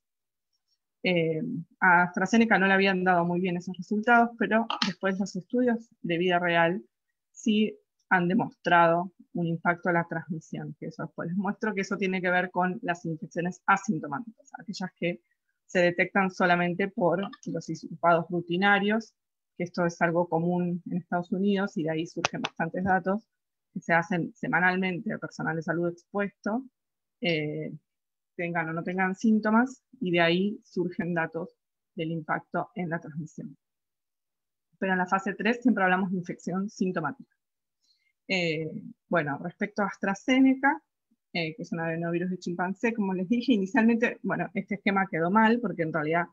A AstraZeneca no le habían dado muy bien esos resultados, pero después los estudios de vida real sí han demostrado un impacto a la transmisión, que eso después les muestro que eso tiene que ver con las infecciones asintomáticas, aquellas que se detectan solamente por los hisopados rutinarios, que esto es algo común en Estados Unidos y de ahí surgen bastantes datos que se hacen semanalmente a personal de salud expuesto, tengan o no tengan síntomas, y de ahí surgen datos del impacto en la transmisión. Pero en la fase 3 siempre hablamos de infección sintomática. Bueno, respecto a AstraZeneca, que es un adenovirus de chimpancé, como les dije, inicialmente, bueno, este esquema quedó mal, porque en realidad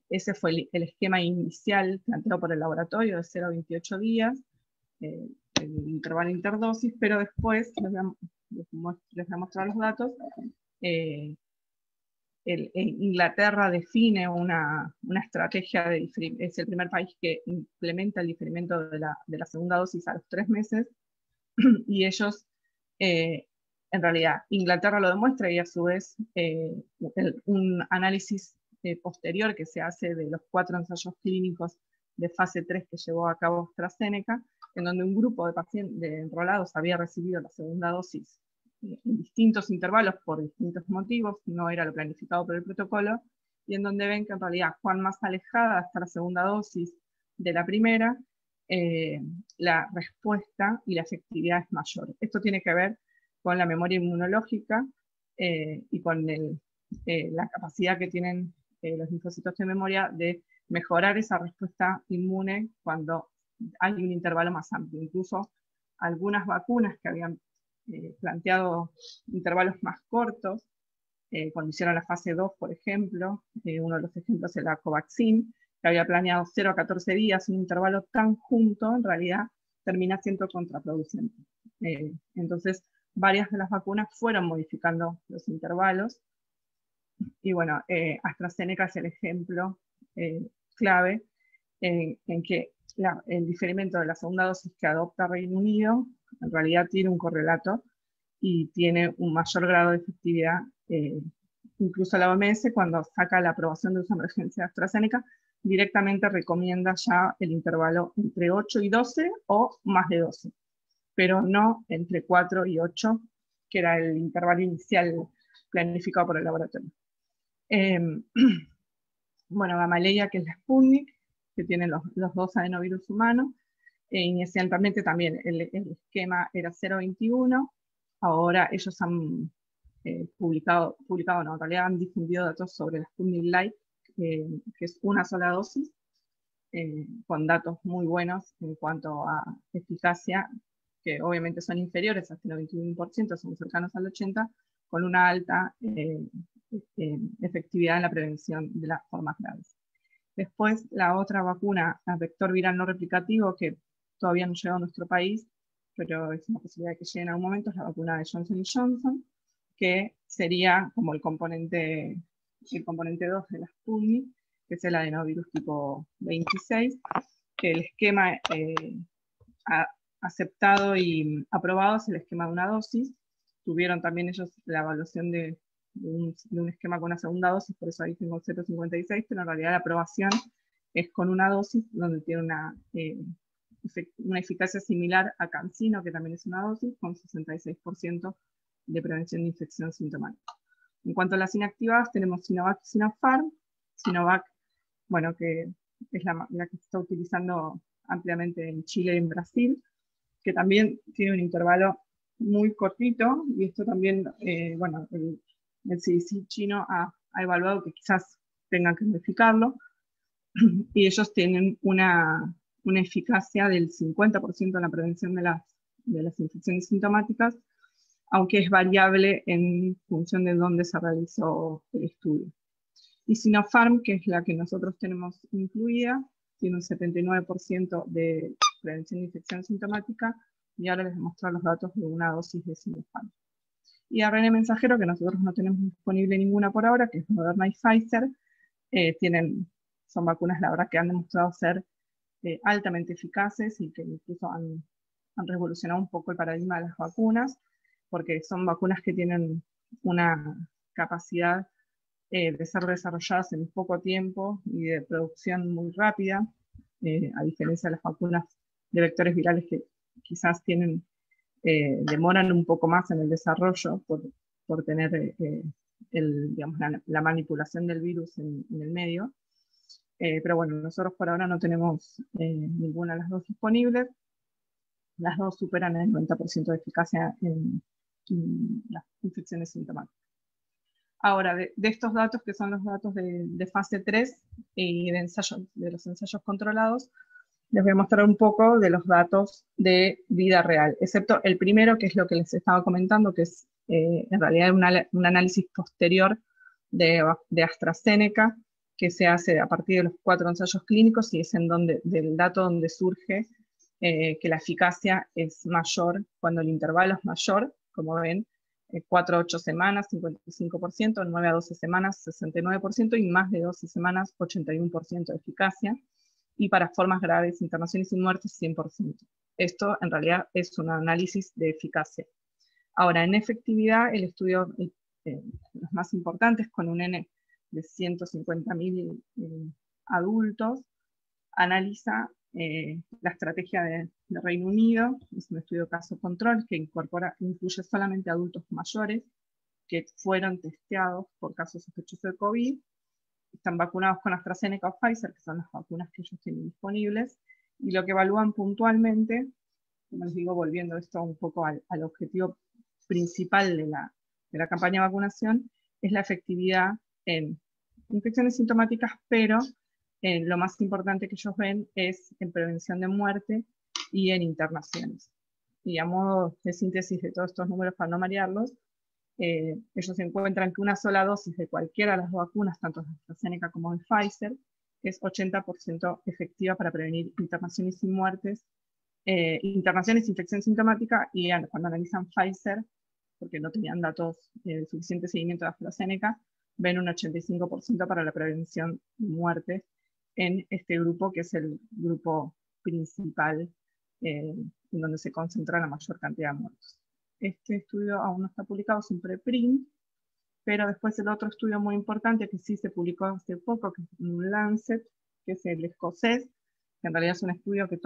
ese fue el esquema inicial planteado por el laboratorio de 0 a 28 días, el intervalo interdosis, pero después, les voy a mostrar los datos, Inglaterra define una estrategia, es el primer país que implementa el diferimiento de la segunda dosis a los 3 meses, y ellos, en realidad, Inglaterra lo demuestra, y a su vez un análisis posterior que se hace de los 4 ensayos clínicos de fase 3 que llevó a cabo AstraZeneca, en donde un grupo de pacientes enrolados había recibido la segunda dosis en distintos intervalos por distintos motivos, no era lo planificado por el protocolo, y en donde ven que en realidad, cuán más alejada está la segunda dosis de la primera, la respuesta y la efectividad es mayor. Esto tiene que ver con la memoria inmunológica y con la capacidad que tienen los linfocitos de memoria de mejorar esa respuesta inmune cuando hay un intervalo más amplio. Incluso algunas vacunas que habían planteado intervalos más cortos, cuando hicieron la fase 2, por ejemplo, uno de los ejemplos es la Covaxin, que había planeado 0 a 14 días, un intervalo tan junto, en realidad termina siendo contraproducente. Entonces, varias de las vacunas fueron modificando los intervalos, y bueno, AstraZeneca es el ejemplo clave en que el diferimiento de la segunda dosis que adopta Reino Unido en realidad tiene un correlato y tiene un mayor grado de efectividad. Incluso la OMS, cuando saca la aprobación de uso de emergencia de AstraZeneca, directamente recomienda ya el intervalo entre 8 y 12 o más de 12, pero no entre 4 y 8, que era el intervalo inicial planificado por el laboratorio. Bueno, Gamaleya, que es la Sputnik, que tiene los 2 adenovirus humanos. Inicialmente también el esquema era 0.21, ahora ellos han publicado no, en realidad han difundido datos sobre la Sputnik Light, que es una sola dosis, con datos muy buenos en cuanto a eficacia, que obviamente son inferiores hasta el 91%, son cercanos al 80%, con una alta efectividad en la prevención de las formas graves. Después, la otra vacuna, a vector viral no replicativo, que todavía no llegó a nuestro país, pero es una posibilidad de que llegue en algún momento, es la vacuna de Johnson & Johnson, que sería como el componente 2 de la Sputnik, que es el adenovirus tipo 26, que el esquema aceptado y aprobado es el esquema de una dosis. Tuvieron también ellos la evaluación de un esquema con una segunda dosis, por eso ahí tengo 0.56, pero en realidad la aprobación es con una dosis, donde tiene una eficacia similar a CanSino, que también es una dosis, con 66% de prevención de infección sintomática. En cuanto a las inactivadas, tenemos Sinovac y Sinopharm. Sinovac, bueno, que es la que se está utilizando ampliamente en Chile y en Brasil, que también tiene un intervalo muy cortito, y esto también, bueno, el CDC chino ha evaluado que quizás tengan que modificarlo, y ellos tienen una eficacia del 50% en la prevención de las infecciones sintomáticas, aunque es variable en función de dónde se realizó el estudio. Y Sinopharm, que es la que nosotros tenemos incluida, tiene un 79% de prevención de infección sintomática, y ahora les voy a mostrar los datos de una dosis de Sinopharm. Y ARN mensajero, que nosotros no tenemos disponible ninguna por ahora, que es Moderna y Pfizer, son vacunas, la verdad, que han demostrado ser altamente eficaces y que incluso han revolucionado un poco el paradigma de las vacunas, porque son vacunas que tienen una capacidad de ser desarrolladas en poco tiempo y de producción muy rápida, a diferencia de las vacunas de vectores virales que quizás demoran un poco más en el desarrollo por tener digamos, la manipulación del virus en el medio. Pero bueno, nosotros por ahora no tenemos ninguna de las dos disponibles. Las dos superan el 90% de eficacia en las infecciones sintomáticas. Ahora, de estos datos, que son los datos de fase 3 y de los ensayos controlados, les voy a mostrar un poco de los datos de vida real, excepto el primero, que es lo que les estaba comentando, que es en realidad un análisis posterior de AstraZeneca, que se hace a partir de los 4 ensayos clínicos, y es del dato donde surge que la eficacia es mayor cuando el intervalo es mayor, como ven, 4 a 8 semanas, 55%, 9 a 12 semanas, 69%, y más de 12 semanas, 81% de eficacia, y para formas graves, internaciones y muertes, 100%. Esto en realidad es un análisis de eficacia. Ahora, en efectividad, el estudio, los más importantes, con un N de 150.000 adultos, analiza la estrategia de Reino Unido. Es un estudio caso control que incluye solamente adultos mayores que fueron testeados por casos sospechosos de COVID, están vacunados con AstraZeneca o Pfizer, que son las vacunas que ellos tienen disponibles, y lo que evalúan puntualmente, como les digo, volviendo esto un poco al objetivo principal de la campaña de vacunación, es la efectividad en infecciones sintomáticas, pero lo más importante que ellos ven es en prevención de muerte y en internaciones. Y a modo de síntesis de todos estos números, para no marearlos, ellos encuentran que una sola dosis de cualquiera de las vacunas, tanto de AstraZeneca como de Pfizer, es 80% efectiva para prevenir internaciones y muertes, internaciones, infección sintomática, y cuando analizan Pfizer, porque no tenían datos de suficiente seguimiento de AstraZeneca, ven un 85% para la prevención de muertes en este grupo, que es el grupo principal en donde se concentra la mayor cantidad de muertos. Este estudio aún no está publicado, es un preprint, pero después el otro estudio muy importante que sí se publicó hace poco, que es un Lancet, que es el escocés, que en realidad es un estudio que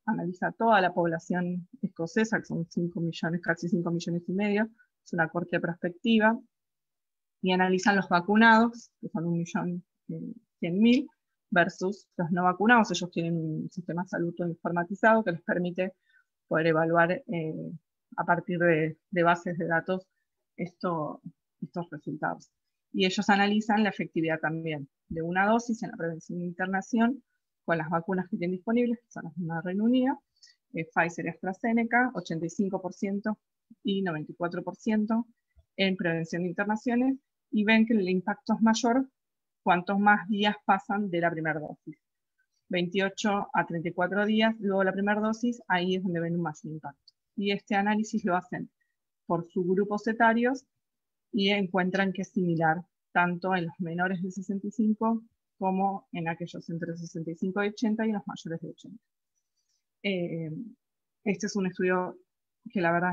analiza toda la población escocesa, que son 5 millones, casi 5 millones y medio, es una corte prospectiva, y analizan los vacunados, que son 1.100.000, versus los no vacunados. Ellos tienen un sistema de salud informatizado que les permite poder evaluar a partir de bases de datos estos resultados. Y ellos analizan la efectividad también de una dosis en la prevención de internación con las vacunas que tienen disponibles, que son las mismas de Reino Unido, Pfizer y AstraZeneca, 85% y 94% en prevención de internaciones, y ven que el impacto es mayor cuantos más días pasan de la primera dosis. 28 a 34 días, luego la primera dosis, ahí es donde ven un mayor impacto. Y este análisis lo hacen por subgrupos etarios y encuentran que es similar tanto en los menores de 65 como en aquellos entre 65 y 80 y en los mayores de 80. Este es un estudio que la verdad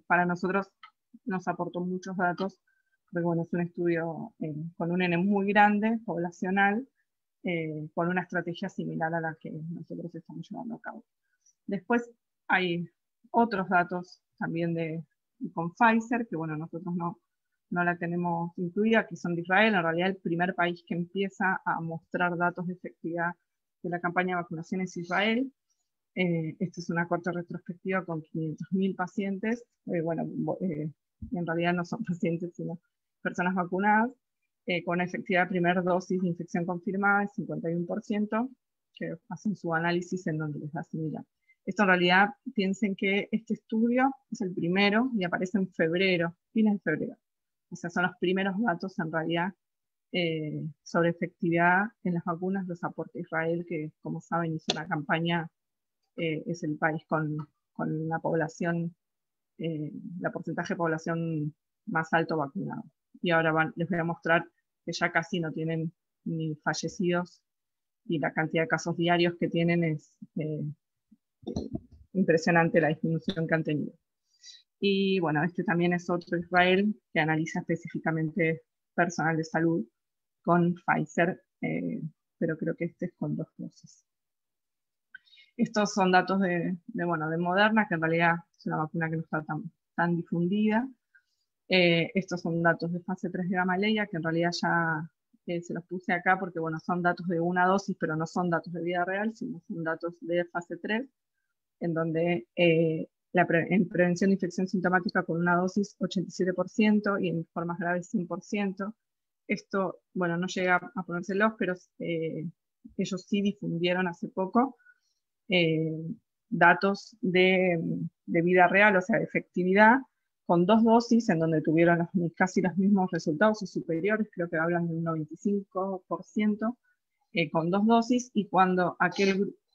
para nosotros nos aportó muchos datos, porque bueno, es un estudio con un N muy grande, poblacional, con una estrategia similar a la que nosotros estamos llevando a cabo. Después hay otros datos también con Pfizer, que bueno, nosotros no la tenemos incluida, que son de Israel. En realidad el primer país que empieza a mostrar datos de efectividad de la campaña de vacunación es Israel. Esta es una corte retrospectiva con 500.000 pacientes. En realidad no son pacientes, sino personas vacunadas, con una efectividad de primera dosis de infección confirmada de 51%, que hacen su análisis en donde les da similar. Esto en realidad, piensen que este estudio es el primero y aparece en febrero, fines de febrero. O sea, son los primeros datos en realidad sobre efectividad en las vacunas, los aporta Israel, que como saben hizo una campaña, es el país con la población, la porcentaje de población más alto vacunado. Y ahora les voy a mostrar que ya casi no tienen ni fallecidos, y la cantidad de casos diarios que tienen es impresionante, la disminución que han tenido. Y bueno, este también es otro Israel que analiza específicamente personal de salud con Pfizer, pero creo que este es con 2 dosis. Estos son datos de Moderna, que en realidad es una vacuna que no está tan difundida. Estos son datos de fase 3 de Gamaleya, que en realidad ya se los puse acá porque bueno, son datos de una dosis, pero no son datos de vida real, sino son datos de fase 3, en donde en prevención de infección sintomática con una dosis 87% y en formas graves 100%, Esto, bueno, no llega a ponérselos, pero ellos sí difundieron hace poco datos de vida real, o sea, de efectividad, con 2 dosis, en donde tuvieron casi los mismos resultados o superiores, creo que hablan de un 95%, con 2 dosis, y cuando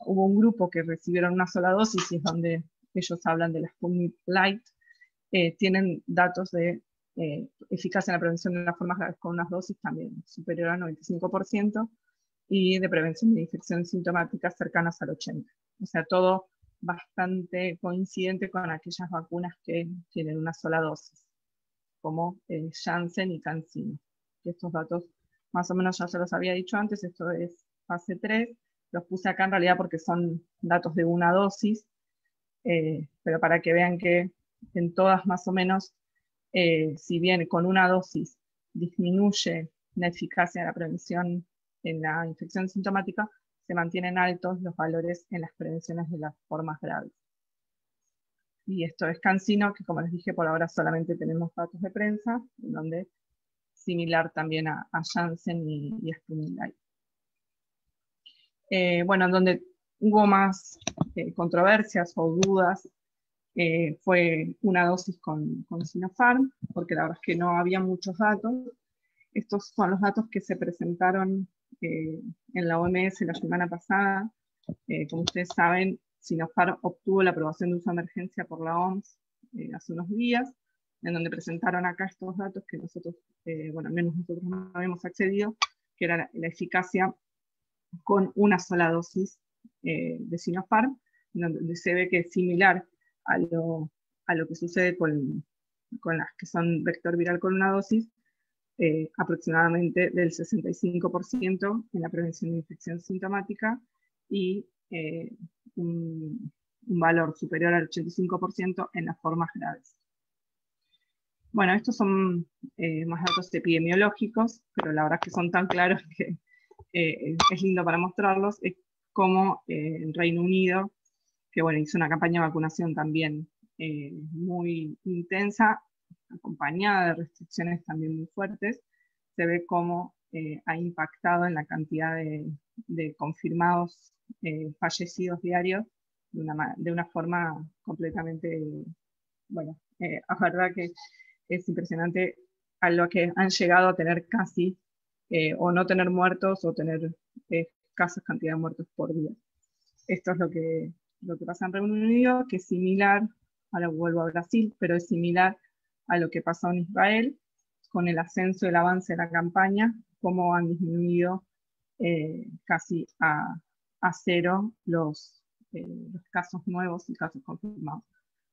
hubo un grupo que recibieron una sola dosis, y es donde ellos hablan de la Sputnik Light, tienen datos de eficacia en la prevención de las formas graves con unas dosis también superior al 95%, y de prevención de infecciones sintomáticas cercanas al 80%. O sea, todo bastante coincidente con aquellas vacunas que tienen una sola dosis, como Janssen y CanSino. Estos datos más o menos ya se los había dicho antes, esto es fase 3, los puse acá en realidad porque son datos de una dosis, pero para que vean que en todas más o menos, si bien con una dosis disminuye la eficacia de la prevención en la infección sintomática, se mantienen altos los valores en las prevenciones de las formas graves. Y esto es CanSino, que como les dije, por ahora solamente tenemos datos de prensa, en donde similar también a Janssen y a Sputnik Light. Bueno, en donde hubo más controversias o dudas fue una dosis con Sinopharm, porque la verdad es que no había muchos datos. Estos son los datos que se presentaron en la OMS la semana pasada. Como ustedes saben, Sinopharm obtuvo la aprobación de uso de emergencia por la OMS hace unos días, en donde presentaron acá estos datos que nosotros, bueno, al menos nosotros no habíamos accedido, que era la eficacia con una sola dosis de Sinopharm, donde se ve que es similar a lo que sucede con las que son vector viral con una dosis, aproximadamente del 65% en la prevención de infección sintomática y un valor superior al 85% en las formas graves. Bueno, estos son más datos epidemiológicos, pero la verdad es que son tan claros que es lindo para mostrarlos. Es como en Reino Unido, que bueno, hizo una campaña de vacunación también muy intensa, acompañada de restricciones también muy fuertes, se ve cómo ha impactado en la cantidad de confirmados fallecidos diarios de una forma completamente, bueno, es verdad que es impresionante a lo que han llegado a tener casi, o no tener muertos, o tener escasas cantidades de muertos por día. Esto es lo que pasa en Reino Unido, que es similar, ahora vuelvo a Brasil, pero es similar a lo que pasó en Israel, con el ascenso y el avance de la campaña, cómo han disminuido casi a cero los casos nuevos y casos confirmados.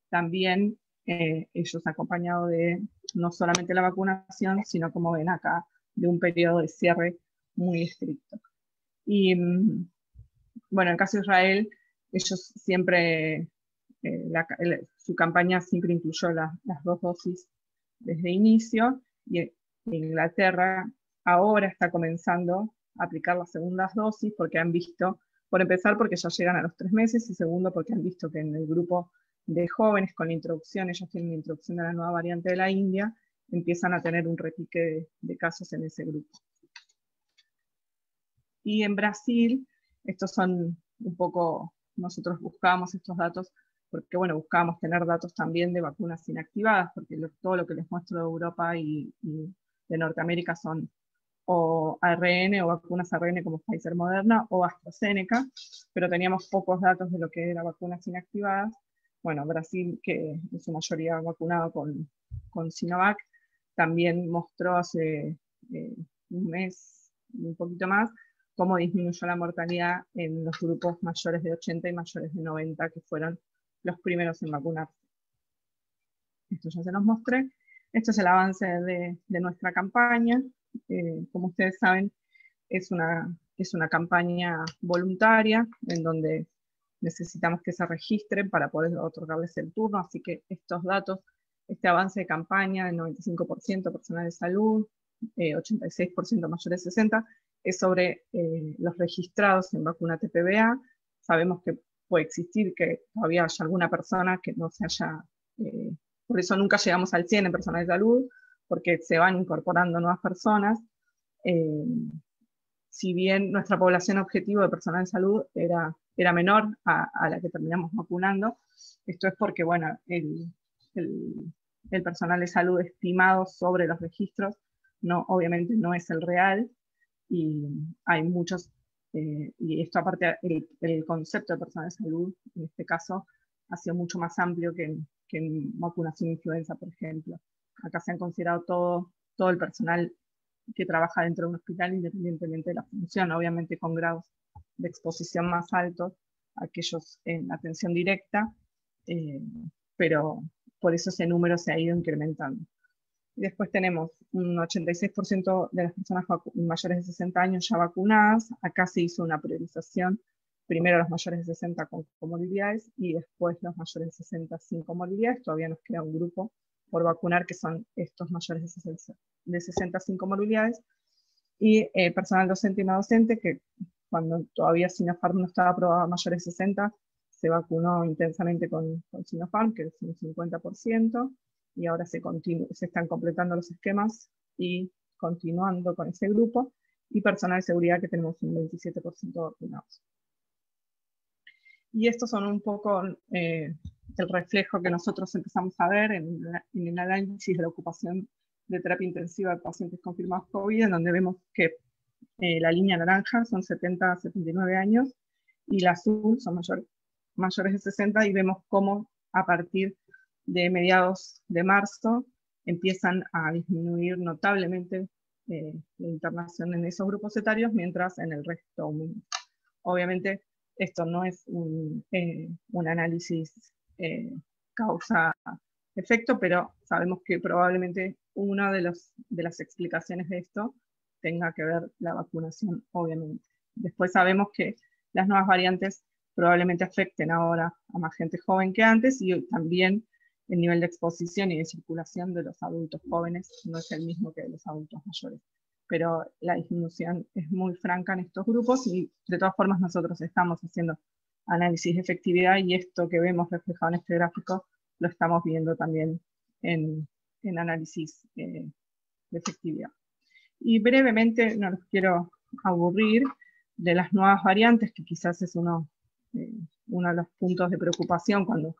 También ellos acompañado de no solamente la vacunación, sino como ven acá, de un periodo de cierre muy estricto. Y bueno, en el caso de Israel, ellos siempre, su campaña siempre incluyó las 2 dosis desde inicio, y Inglaterra ahora está comenzando a aplicar las segundas dosis porque han visto, por empezar porque ya llegan a los 3 meses, y segundo porque han visto que en el grupo de jóvenes con la introducción, ellos tienen la introducción de la nueva variante de la India, empiezan a tener un repique de casos en ese grupo. Y en Brasil, estos son un poco, nosotros buscábamos estos datos porque, bueno, buscábamos tener datos también de vacunas inactivadas, porque todo lo que les muestro de Europa y de Norteamérica son o ARN o vacunas ARN como Pfizer Moderna o AstraZeneca, pero teníamos pocos datos de lo que eran vacunas inactivadas. Bueno, Brasil, que en su mayoría vacunado con Sinovac, también mostró hace un mes y un poquito más cómo disminuyó la mortalidad en los grupos mayores de 80 y mayores de 90, que fueron los primeros en vacunarse. Esto ya se los mostré. Este es el avance de nuestra campaña. Como ustedes saben, es una campaña voluntaria en donde necesitamos que se registren para poder otorgarles el turno, así que estos datos, este avance de campaña del 95% personal de salud, 86% mayores de 60, es sobre los registrados en vacuna TPBA. Sabemos que puede existir que todavía haya alguna persona que no se haya, por eso nunca llegamos al 100 en personal de salud, porque se van incorporando nuevas personas, si bien nuestra población objetivo de personal de salud era menor a la que terminamos vacunando, esto es porque, bueno, el personal de salud estimado sobre los registros obviamente no es el real, y hay muchos, y esto aparte, el concepto de personal de salud, en este caso, ha sido mucho más amplio que en vacunación de influenza, por ejemplo. Acá se han considerado todo el personal que trabaja dentro de un hospital, independientemente de la función, obviamente con grados de exposición más altos, aquellos en atención directa, pero por eso ese número se ha ido incrementando. Y después tenemos un 86% de las personas mayores de 60 años ya vacunadas. Acá se hizo una priorización, primero los mayores de 60 con comorbilidades y después los mayores de 60 sin comorbilidades. Todavía nos queda un grupo por vacunar, que son estos mayores de 60 sin comorbilidades. Y personal docente y no docente, que cuando todavía Sinopharm no estaba aprobado a mayores de 60, se vacunó intensamente con Sinopharm, que es un 50%, y ahora se están completando los esquemas y continuando con ese grupo, y personal de seguridad, que tenemos un 27% vacunados. Y estos son un poco el reflejo que nosotros empezamos a ver en el análisis de la ocupación de terapia intensiva de pacientes confirmados COVID, en donde vemos que la línea naranja son 70 a 79 años, y la azul son mayores de 60, y vemos cómo a partir de mediados de marzo empiezan a disminuir notablemente la internación en esos grupos etarios, mientras en el resto aumenta. Obviamente esto no es un análisis causa-efecto, pero sabemos que probablemente una de las explicaciones de esto tenga que ver la vacunación, obviamente. Después sabemos que las nuevas variantes probablemente afecten ahora a más gente joven que antes, y también el nivel de exposición y de circulación de los adultos jóvenes no es el mismo que de los adultos mayores. Pero la disminución es muy franca en estos grupos, y de todas formas nosotros estamos haciendo análisis de efectividad, y esto que vemos reflejado en este gráfico lo estamos viendo también en análisis de efectividad. Y brevemente, no los quiero aburrir, de las nuevas variantes, que quizás es uno de los puntos de preocupación cuando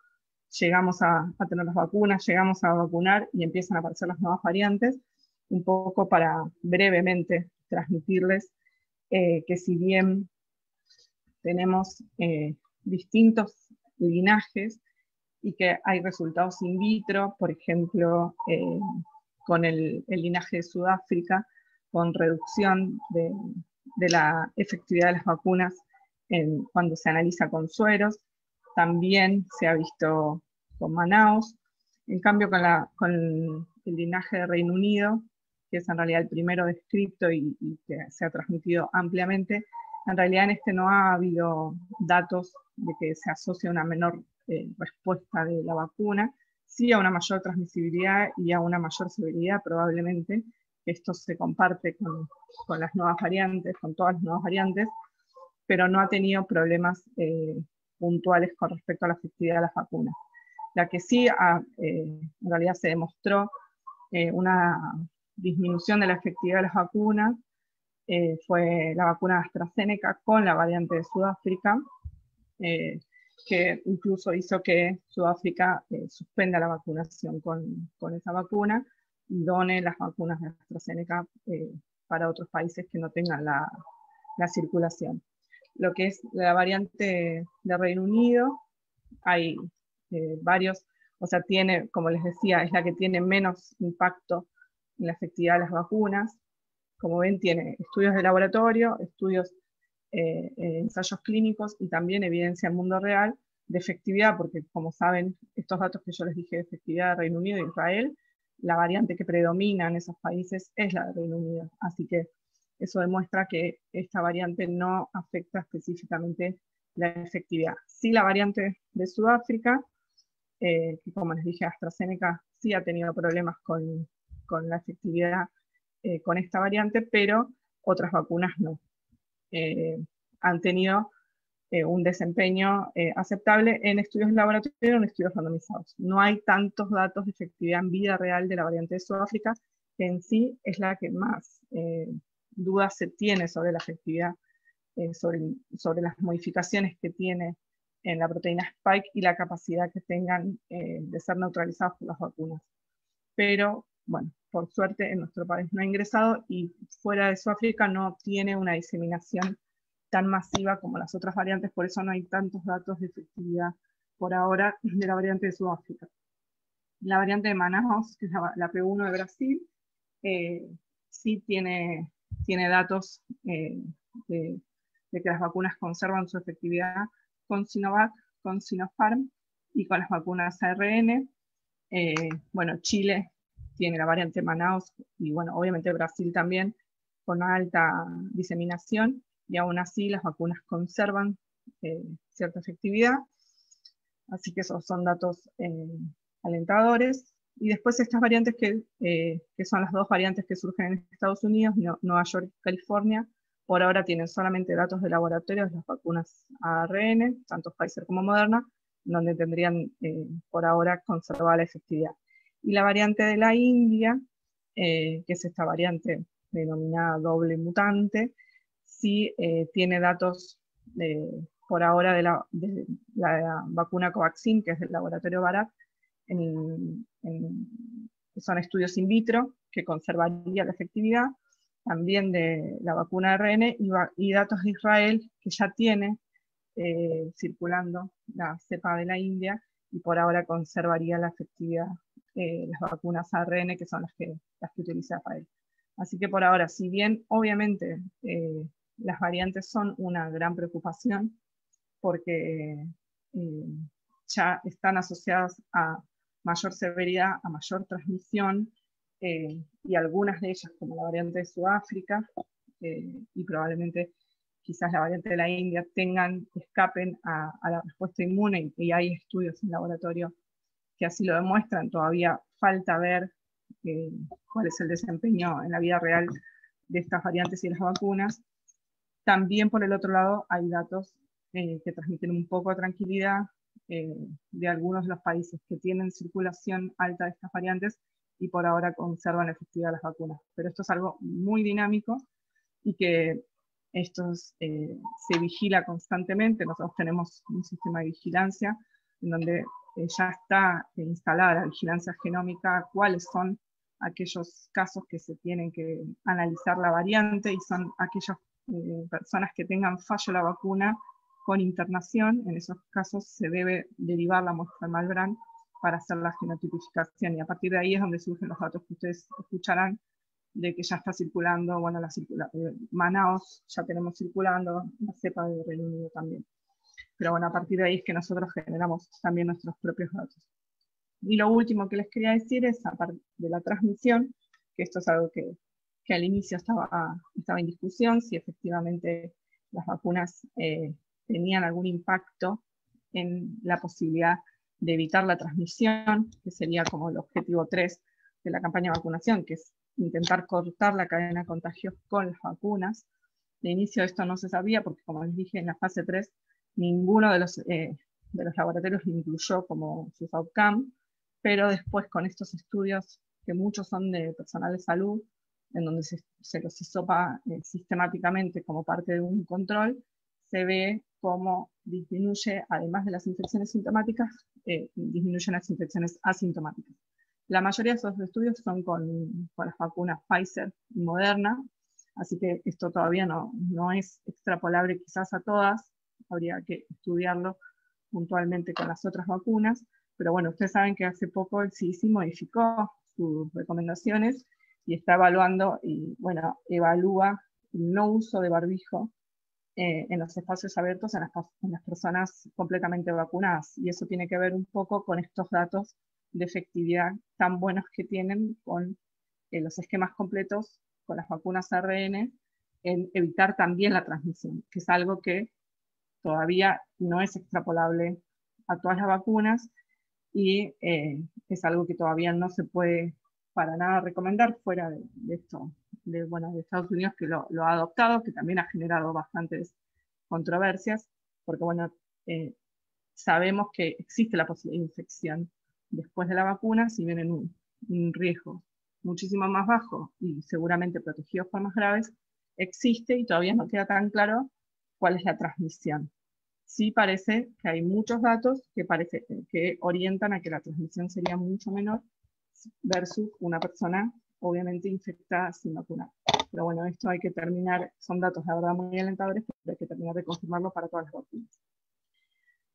llegamos a tener las vacunas, llegamos a vacunar y empiezan a aparecer las nuevas variantes, un poco para brevemente transmitirles que si bien tenemos distintos linajes y que hay resultados in vitro, por ejemplo, con el linaje de Sudáfrica, con reducción de la efectividad de las vacunas cuando se analiza con sueros. También se ha visto con Manaus. En cambio, con el linaje de Reino Unido, que es en realidad el primero descrito y que se ha transmitido ampliamente, en realidad en este no ha habido datos de que se asocie a una menor respuesta de la vacuna, sí a una mayor transmisibilidad y a una mayor severidad probablemente. Esto se comparte con las nuevas variantes, con todas las nuevas variantes, pero no ha tenido problemas puntuales con respecto a la efectividad de las vacunas. La que sí en realidad se demostró una disminución de la efectividad de las vacunas fue la vacuna AstraZeneca con la variante de Sudáfrica, que incluso hizo que Sudáfrica suspenda la vacunación con esa vacuna y done las vacunas de AstraZeneca para otros países que no tengan la circulación. Lo que es la variante de Reino Unido, hay varios, o sea, tiene, como les decía, es la que tiene menos impacto en la efectividad de las vacunas. Como ven, tiene estudios de laboratorio, estudios, ensayos clínicos y también evidencia en mundo real de efectividad, porque como saben, estos datos que yo les dije de efectividad de Reino Unido e Israel, la variante que predomina en esos países es la de Reino Unido. Así que eso demuestra que esta variante no afecta específicamente la efectividad. Sí, la variante de Sudáfrica, que como les dije, AstraZeneca sí ha tenido problemas con la efectividad con esta variante, pero otras vacunas no. Han tenido un desempeño aceptable en estudios de laboratorio y en estudios randomizados. No hay tantos datos de efectividad en vida real de la variante de Sudáfrica, que en sí es la que más dudas se tiene sobre la efectividad, sobre las modificaciones que tiene en la proteína Spike y la capacidad que tengan de ser neutralizados por las vacunas. Pero, bueno, por suerte en nuestro país no ha ingresado y fuera de Sudáfrica no tiene una diseminación tan masiva como las otras variantes, por eso no hay tantos datos de efectividad por ahora de la variante de Sudáfrica. La variante de Manaus, que es la P1 de Brasil, sí tiene datos de que las vacunas conservan su efectividad con Sinovac, con Sinopharm y con las vacunas ARN. Bueno, Chile tiene la variante Manaus y bueno, obviamente Brasil también, con una alta diseminación, y aún así las vacunas conservan cierta efectividad. Así que esos son datos alentadores. Y después estas variantes que son las dos variantes que surgen en Estados Unidos, Nueva York y California, por ahora tienen solamente datos de laboratorio de las vacunas ARN, tanto Pfizer como Moderna, donde tendrían por ahora conservada la efectividad. Y la variante de la India, que es esta variante denominada doble mutante, sí tiene datos por ahora de la vacuna Covaxin, que es del laboratorio Bharat, son estudios in vitro que conservaría la efectividad, también de la vacuna ARN y datos de Israel, que ya tiene circulando la cepa de la India y por ahora conservaría la efectividad las vacunas ARN, que son las que utiliza Israel. Así que por ahora, si bien obviamente las variantes son una gran preocupación, porque ya están asociadas a mayor severidad, a mayor transmisión, y algunas de ellas, como la variante de Sudáfrica, y probablemente quizás la variante de la India, escapen a la respuesta inmune, y hay estudios en laboratorio que así lo demuestran. Todavía falta ver cuál es el desempeño en la vida real de estas variantes y las vacunas. También por el otro lado hay datos que transmiten un poco de tranquilidad de algunos de los países que tienen circulación alta de estas variantes y por ahora conservan la efectividad de las vacunas. Pero esto es algo muy dinámico y que esto se vigila constantemente. Nosotros tenemos un sistema de vigilancia en donde ya está instalada la vigilancia genómica, cuáles son aquellos casos que se tienen que analizar la variante y son aquellas personas que tengan fallo la vacuna con internación. En esos casos se debe derivar la muestra de Malbrán para hacer la genotipificación, y a partir de ahí es donde surgen los datos que ustedes escucharán de que ya está circulando, bueno, Manaus ya tenemos circulando, la cepa de Reino Unido también. Pero bueno, a partir de ahí es que nosotros generamos también nuestros propios datos. Y lo último que les quería decir es, aparte de la transmisión, que esto es algo que al inicio estaba en discusión, si efectivamente las vacunas tenían algún impacto en la posibilidad de evitar la transmisión, que sería como el objetivo 3 de la campaña de vacunación, que es intentar cortar la cadena de contagios con las vacunas. De inicio esto no se sabía porque, como les dije, en la fase 3 ninguno de los laboratorios lo incluyó como sus outcome, pero después con estos estudios, que muchos son de personal de salud, en donde se los hisopa sistemáticamente como parte de un control, se ve cómo disminuye, además de las infecciones sintomáticas, disminuyen las infecciones asintomáticas. La mayoría de esos estudios son con las vacunas Pfizer y Moderna, así que esto todavía no es extrapolable quizás a todas, habría que estudiarlo puntualmente con las otras vacunas, pero bueno, ustedes saben que hace poco el CDC modificó sus recomendaciones y está evaluando, y bueno, evalúa el no uso de barbijo en los espacios abiertos en las personas completamente vacunadas, y eso tiene que ver un poco con estos datos de efectividad tan buenos que tienen con los esquemas completos, con las vacunas ARN, en evitar también la transmisión, que es algo que todavía no es extrapolable a todas las vacunas, y es algo que todavía no se puede para nada recomendar fuera de esto, de Estados Unidos, que lo ha adoptado, que también ha generado bastantes controversias, porque bueno, sabemos que existe la posibilidad de infección después de la vacuna, si bien en un riesgo muchísimo más bajo y seguramente protegidos por más graves, existe y todavía no queda tan claro cuál es la transmisión. Sí parece que hay muchos datos que orientan a que la transmisión sería mucho menor versus una persona obviamente infectada sin vacunar. Pero bueno, esto hay que terminar, son datos la verdad muy alentadores, pero hay que terminar de confirmarlo para todas las vacunas.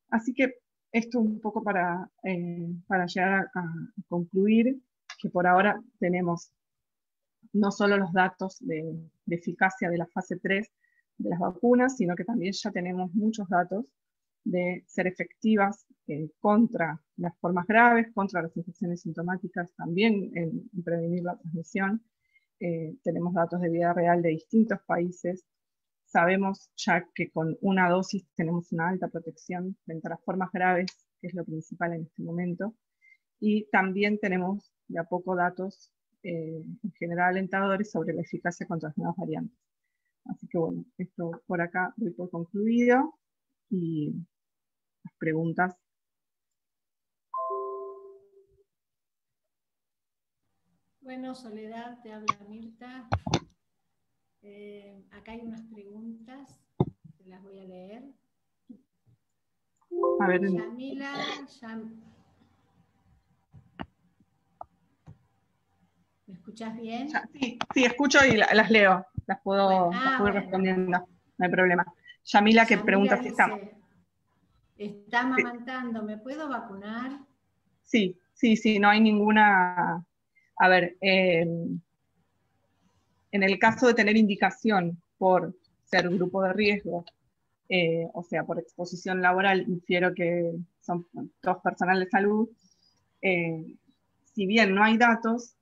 Así que esto un poco para llegar a concluir que por ahora tenemos no solo los datos de eficacia de la fase 3 de las vacunas, sino que también ya tenemos muchos datos de ser efectivas contra las formas graves, contra las infecciones sintomáticas, también en prevenir la transmisión. Tenemos datos de vida real de distintos países. Sabemos ya que con una dosis tenemos una alta protección frente a las formas graves, que es lo principal en este momento. Y también tenemos de a poco datos en general alentadores sobre la eficacia contra las nuevas variantes. Así que bueno, esto por acá doy por concluido y las preguntas. Bueno, Soledad, te habla Mirta. Acá hay unas preguntas, te las voy a leer. A ver. Yamila, ¿me escuchás bien? Sí, escucho y las leo, las puedo ir respondiendo, no hay problema. Yamila, que pregunta si está. Está amamantando, ¿me puedo vacunar? Sí, no hay ninguna. A ver, en el caso de tener indicación por ser grupo de riesgo, o sea, por exposición laboral, infiero que son todos personal de salud, si bien no hay datos,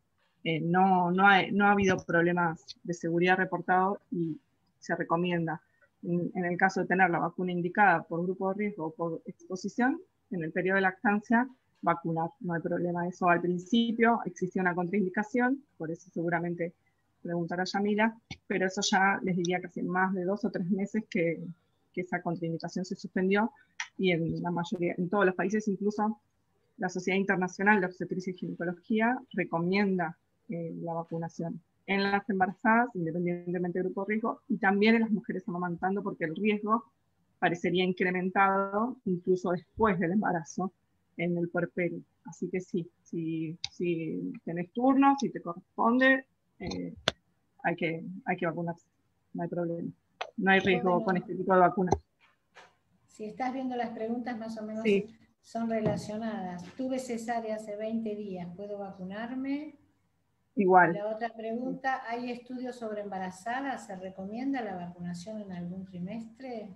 no ha habido problemas de seguridad reportados y se recomienda, en el caso de tener la vacuna indicada por grupo de riesgo o por exposición, en el periodo de lactancia, vacunar, no hay problema. Eso al principio existía una contraindicación, por eso seguramente preguntará Yamila, pero eso ya les diría que hace más de 2 o 3 meses que esa contraindicación se suspendió, y en la mayoría, en todos los países, incluso la Sociedad Internacional de Obstetricia y Ginecología recomienda la vacunación en las embarazadas, independientemente del grupo de riesgo, y también en las mujeres amamantando, porque el riesgo parecería incrementado incluso después del embarazo en el puerperio. Así que sí, si tenés turno, si te corresponde, hay que vacunarse, no hay problema. No hay riesgo con este tipo de vacunas. Si estás viendo las preguntas, más o menos sí. Son relacionadas. Tuve cesárea hace 20 días, ¿puedo vacunarme? Igual. La otra pregunta, ¿hay estudios sobre embarazadas? ¿Se recomienda la vacunación en algún trimestre?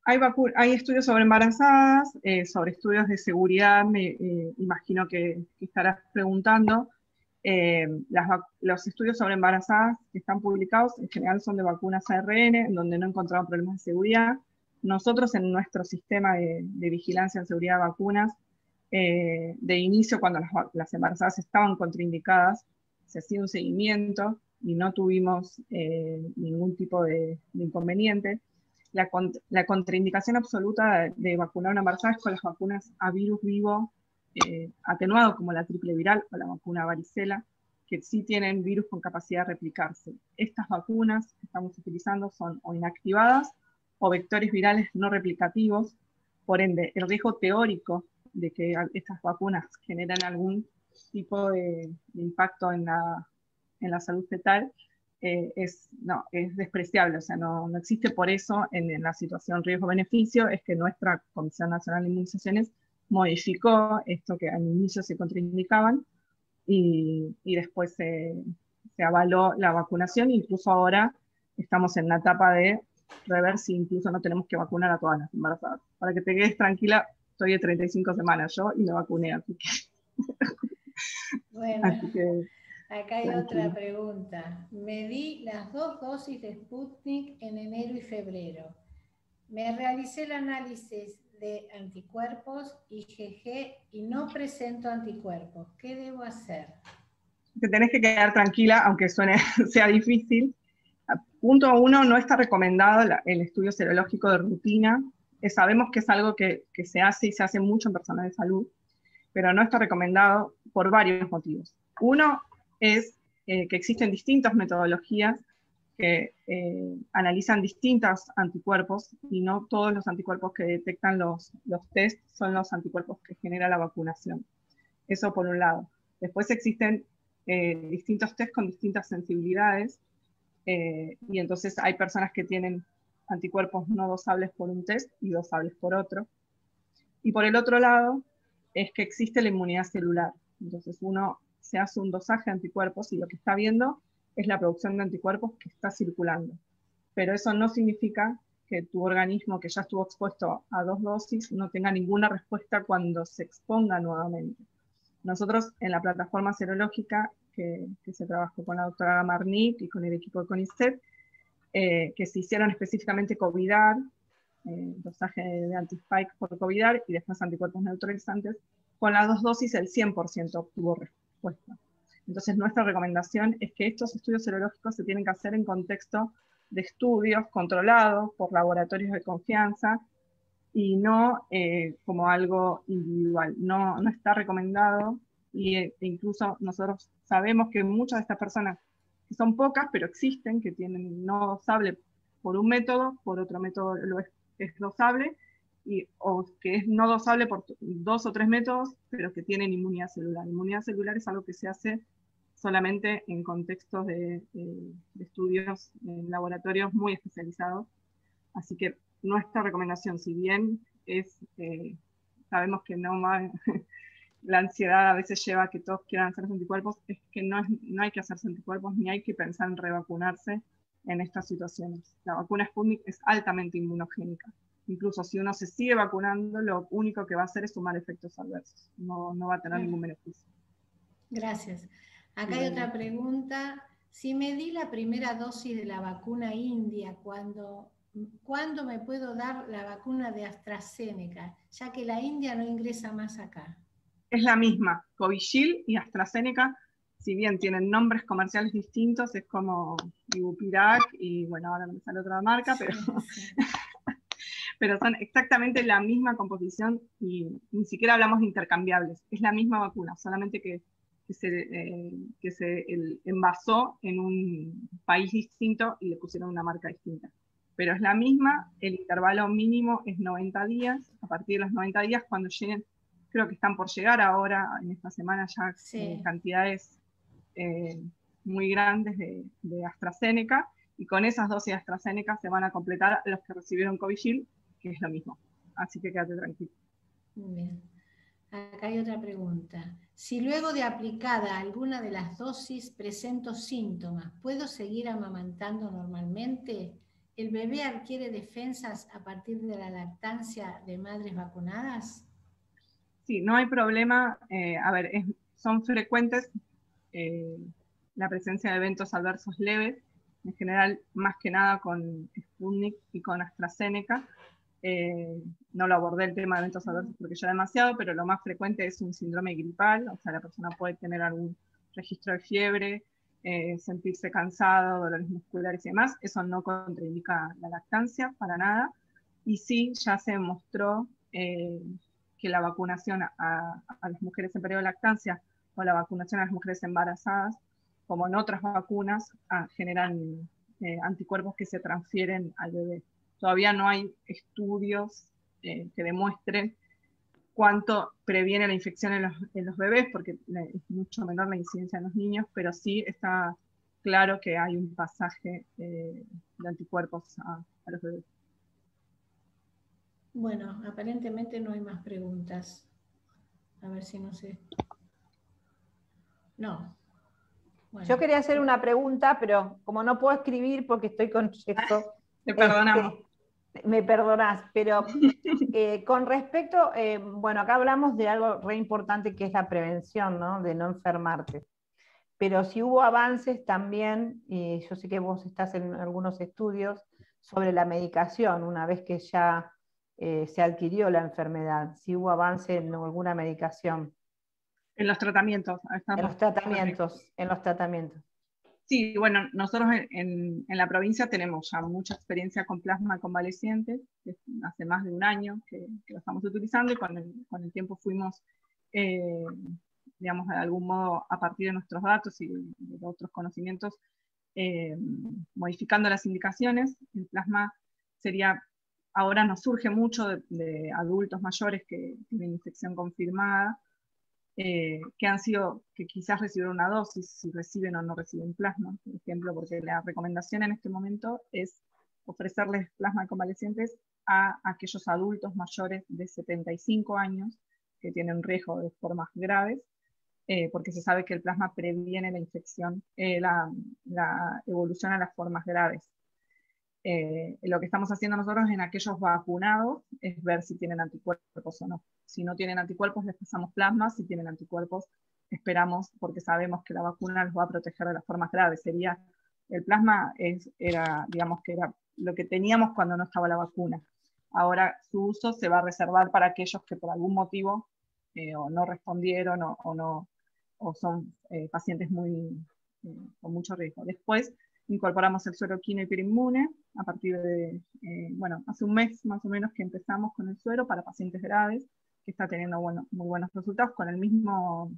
Hay estudios sobre embarazadas, sobre estudios de seguridad, me imagino que estarás preguntando. Los estudios sobre embarazadas que están publicados en general son de vacunas ARN, en donde no encontraron problemas de seguridad. Nosotros en nuestro sistema de vigilancia en seguridad de vacunas, de inicio cuando las embarazadas estaban contraindicadas, se hacía un seguimiento y no tuvimos ningún tipo de inconveniente. La contraindicación absoluta de vacunar a una embarazada es con las vacunas a virus vivo atenuado, como la triple viral o la vacuna varicela, que sí tienen virus con capacidad de replicarse. Estas vacunas que estamos utilizando son o inactivadas o vectores virales no replicativos, por ende, el riesgo teórico de que estas vacunas generen algún tipo de impacto en la salud fetal es despreciable, o sea, no existe. Por eso en la situación riesgo-beneficio es que nuestra Comisión Nacional de Inmunizaciones modificó esto que al inicio se contraindicaban y después se avaló la vacunación. Incluso ahora estamos en la etapa de rever si incluso no tenemos que vacunar a todas las embarazadas. Para que te quedes tranquila, estoy de 35 semanas yo y me vacuné, así que... Bueno, así que, acá hay otra pregunta. Me di las 2 dosis de Sputnik en enero y febrero. Me realicé el análisis de anticuerpos IgG y no presento anticuerpos. ¿Qué debo hacer? Te tenés que quedar tranquila, aunque sea difícil. Punto 1, no está recomendado el estudio serológico de rutina. Sabemos que es algo que se hace y se hace mucho en personal de salud, pero no está recomendado por varios motivos. Uno es que existen distintas metodologías que analizan distintos anticuerpos y no todos los anticuerpos que detectan los test son los anticuerpos que genera la vacunación. Eso por un lado. Después existen distintos test con distintas sensibilidades y entonces hay personas que tienen anticuerpos no dosables por un test y dosables por otro. Y por el otro lado es que existe la inmunidad celular. Entonces uno se hace un dosaje de anticuerpos y lo que está viendo es la producción de anticuerpos que está circulando. Pero eso no significa que tu organismo, que ya estuvo expuesto a 2 dosis, no tenga ninguna respuesta cuando se exponga nuevamente. Nosotros en la plataforma serológica que se trabajó con la doctora Marnik y con el equipo de CONICET, que se hicieron específicamente COVIDAR, dosaje de anti-spike por COVIDAR y después anticuerpos neutralizantes, con las 2 dosis el 100% obtuvo respuesta. Entonces nuestra recomendación es que estos estudios serológicos se tienen que hacer en contexto de estudios controlados por laboratorios de confianza y no como algo individual. No está recomendado e incluso nosotros sabemos que muchas de estas personas, que son pocas, pero existen, que tienen no dosable por un método, por otro método es dosable, o que es no dosable por 2 o 3 métodos, pero que tienen inmunidad celular. Inmunidad celular es algo que se hace solamente en contextos de estudios en laboratorios muy especializados. Así que nuestra recomendación, si bien es, sabemos que no va, la ansiedad a veces lleva a que todos quieran hacerse anticuerpos, es que no hay que hacerse anticuerpos ni hay que pensar en revacunarse en estas situaciones. La vacuna Sputnik es altamente inmunogénica. Incluso si uno se sigue vacunando, lo único que va a hacer es sumar efectos adversos. No va a tener ningún beneficio. Gracias. Acá hay otra pregunta. Si me di la primera dosis de la vacuna india, ¿cuándo me puedo dar la vacuna de AstraZeneca? Ya que la India no ingresa más acá. Es la misma, Covishield y AstraZeneca, si bien tienen nombres comerciales distintos, es como Ibupirac y bueno, ahora me sale otra marca, pero, sí. Pero son exactamente la misma composición y ni siquiera hablamos de intercambiables, es la misma vacuna, solamente que se envasó en un país distinto y le pusieron una marca distinta. Pero es la misma, el intervalo mínimo es 90 días, a partir de los 90 días cuando lleguen, creo que están por llegar ahora, en esta semana ya sí. Cantidades muy grandes de AstraZeneca, y con esas dosis de AstraZeneca se van a completar los que recibieron Covishield, que es lo mismo. Así que quédate tranquilo. Bien. Acá hay otra pregunta. Si luego de aplicada alguna de las dosis presento síntomas, ¿puedo seguir amamantando normalmente? ¿El bebé adquiere defensas a partir de la lactancia de madres vacunadas? Sí, no hay problema. A ver, son frecuentes la presencia de eventos adversos leves, en general más que nada con Sputnik y con AstraZeneca. No lo abordé el tema de eventos adversos porque ya demasiado, pero lo más frecuente es un síndrome gripal, o sea, la persona puede tener algún registro de fiebre, sentirse cansado, dolores musculares y demás. Eso no contraindica la lactancia para nada, y sí, ya se demostró que la vacunación a las mujeres en periodo de lactancia o la vacunación a las mujeres embarazadas, como en otras vacunas, generan anticuerpos que se transfieren al bebé. Todavía no hay estudios que demuestren cuánto previene la infección en los bebés, porque es mucho menor la incidencia en los niños, pero sí está claro que hay un pasaje de anticuerpos a los bebés. Bueno, aparentemente no hay más preguntas. A ver si no sé. No. Bueno. Yo quería hacer una pregunta, pero como no puedo escribir porque estoy con yeso, te perdonamos. Me perdonás, pero con respecto, bueno, acá hablamos de algo re importante que es la prevención, ¿no? De no enfermarte. Pero si hubo avances también, y yo sé que vos estás en algunos estudios sobre la medicación, una vez que ya se adquirió la enfermedad, si hubo avance en alguna medicación. En los tratamientos. En los tratamientos. Sí, bueno, nosotros en la provincia tenemos ya mucha experiencia con plasma convaleciente, hace más de un año que lo estamos utilizando, y con el tiempo fuimos, digamos, de algún modo, a partir de nuestros datos y de otros conocimientos, modificando las indicaciones. El plasma sería, ahora nos surge mucho de adultos mayores que tienen infección confirmada, que quizás recibieron una dosis, si reciben o no reciben plasma, por ejemplo, porque la recomendación en este momento es ofrecerles plasma de convalecientes a aquellos adultos mayores de 75 años que tienen riesgo de formas graves, porque se sabe que el plasma previene la infección, la evolución a las formas graves. Lo que estamos haciendo nosotros en aquellos vacunados es ver si tienen anticuerpos o no. Si no tienen anticuerpos, les pasamos plasma. Si tienen anticuerpos, esperamos, porque sabemos que la vacuna los va a proteger de las formas graves. El plasma era, digamos que era lo que teníamos cuando no estaba la vacuna. Ahora su uso se va a reservar para aquellos que por algún motivo o no respondieron o son pacientes con mucho riesgo. Después incorporamos el suero quino hiperinmune a partir de, hace un mes más o menos que empezamos con el suero para pacientes graves, que está teniendo muy buenos resultados, con el mismo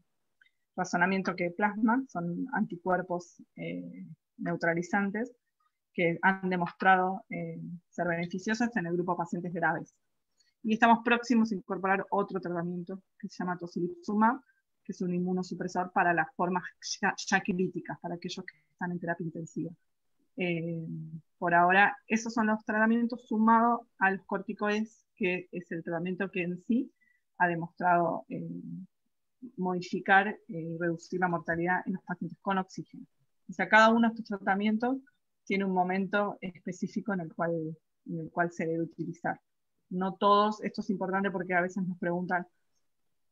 razonamiento que plasma, son anticuerpos neutralizantes que han demostrado ser beneficiosos en el grupo de pacientes graves. Y estamos próximos a incorporar otro tratamiento que se llama tocilizumab, que es un inmunosupresor para las formas ya críticas, para aquellos que están en terapia intensiva. Por ahora, esos son los tratamientos sumados a los corticoides, que es el tratamiento que en sí ha demostrado modificar y reducir la mortalidad en los pacientes con oxígeno. O sea, cada uno de estos tratamientos tiene un momento específico en el cual se debe utilizar. No todos, esto es importante porque a veces nos preguntan,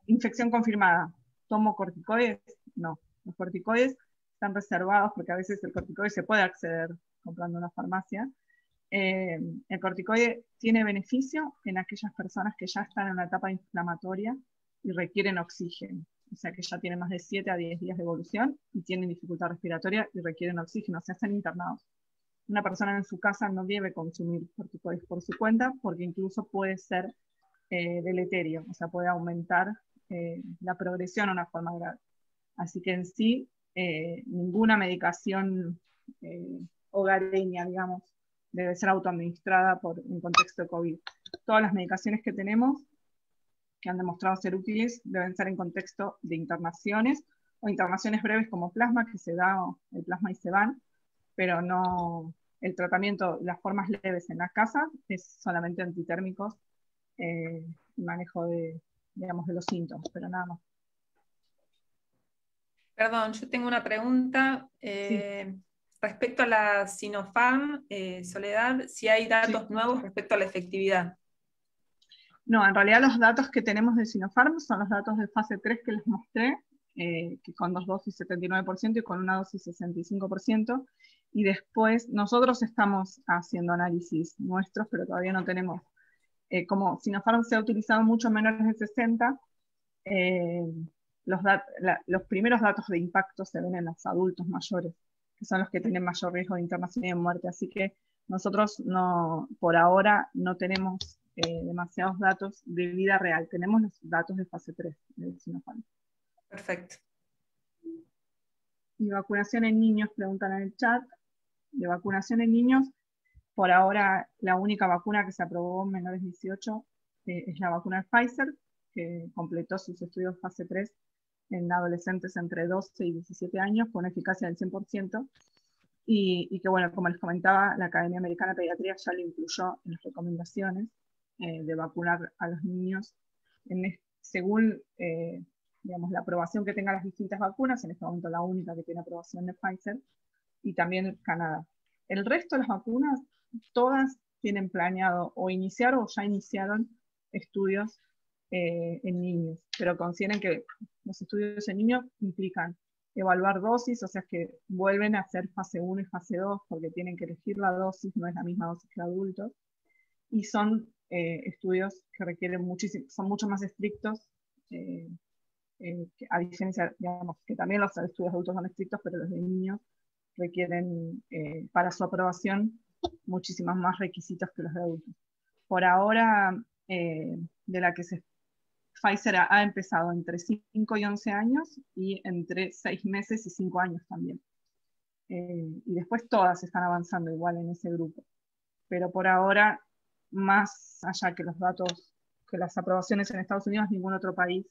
¿infección confirmada? ¿Tomo corticoides? No, los corticoides están reservados porque a veces el corticoide se puede acceder comprando en una farmacia. El corticoide tiene beneficio en aquellas personas que ya están en una etapa inflamatoria y requieren oxígeno, o sea que ya tienen más de 7 a 10 días de evolución y tienen dificultad respiratoria y requieren oxígeno, o sea, están internados. Una persona en su casa no debe consumir corticoides por su cuenta porque incluso puede ser deleterio, o sea, puede aumentar la progresión a una forma grave. Así que en sí, ninguna medicación hogareña, digamos, debe ser autoadministrada en contexto de COVID. Todas las medicaciones que tenemos, que han demostrado ser útiles, deben ser en contexto de internaciones, o internaciones breves como plasma, que se da el plasma y se van, pero no el tratamiento, las formas leves en la casa, es solamente antitérmicos y manejo de los síntomas, pero nada más. Perdón, yo tengo una pregunta. Sí. Respecto a la Sinopharm, Soledad, si hay datos nuevos respecto a la efectividad. No, en realidad los datos que tenemos de Sinopharm son los datos de fase 3 que les mostré, que con 2 dosis 79% y con una dosis 65%, y después nosotros estamos haciendo análisis nuestros, pero todavía no tenemos, como Sinopharm se ha utilizado mucho en menores de 60, los primeros datos de impacto se ven en los adultos mayores, que son los que tienen mayor riesgo de internación y de muerte, así que nosotros por ahora no tenemos demasiados datos de vida real, tenemos los datos de fase 3 de Sinopharm. Perfecto. Y vacunación en niños, preguntan en el chat. De vacunación en niños, por ahora la única vacuna que se aprobó en menores de 18 es la vacuna de Pfizer, que completó sus estudios fase 3 en adolescentes entre 12 y 17 años con eficacia del 100%, y que bueno, como les comentaba, la Academia Americana de Pediatría ya lo incluyó en las recomendaciones de vacunar a los niños según digamos, la aprobación que tengan las distintas vacunas, en este momento la única que tiene aprobación de Pfizer, y también Canadá. El resto de las vacunas, todas tienen planeado o iniciar o ya iniciaron estudios en niños, pero consideren que los estudios en niños implican evaluar dosis, o sea que vuelven a hacer fase 1 y fase 2 porque tienen que elegir la dosis, no es la misma dosis que adultos, y son estudios que requieren muchísimo, son mucho más estrictos, a diferencia, digamos, que también los estudios de adultos son estrictos, pero los de niños requieren para su aprobación muchísimos más requisitos que los de adultos. Por ahora, de la que Pfizer ha empezado entre 5 y 11 años y entre 6 meses y 5 años también. y después todas están avanzando igual en ese grupo. Pero por ahora, más allá que los datos, que las aprobaciones en Estados Unidos, ningún otro país,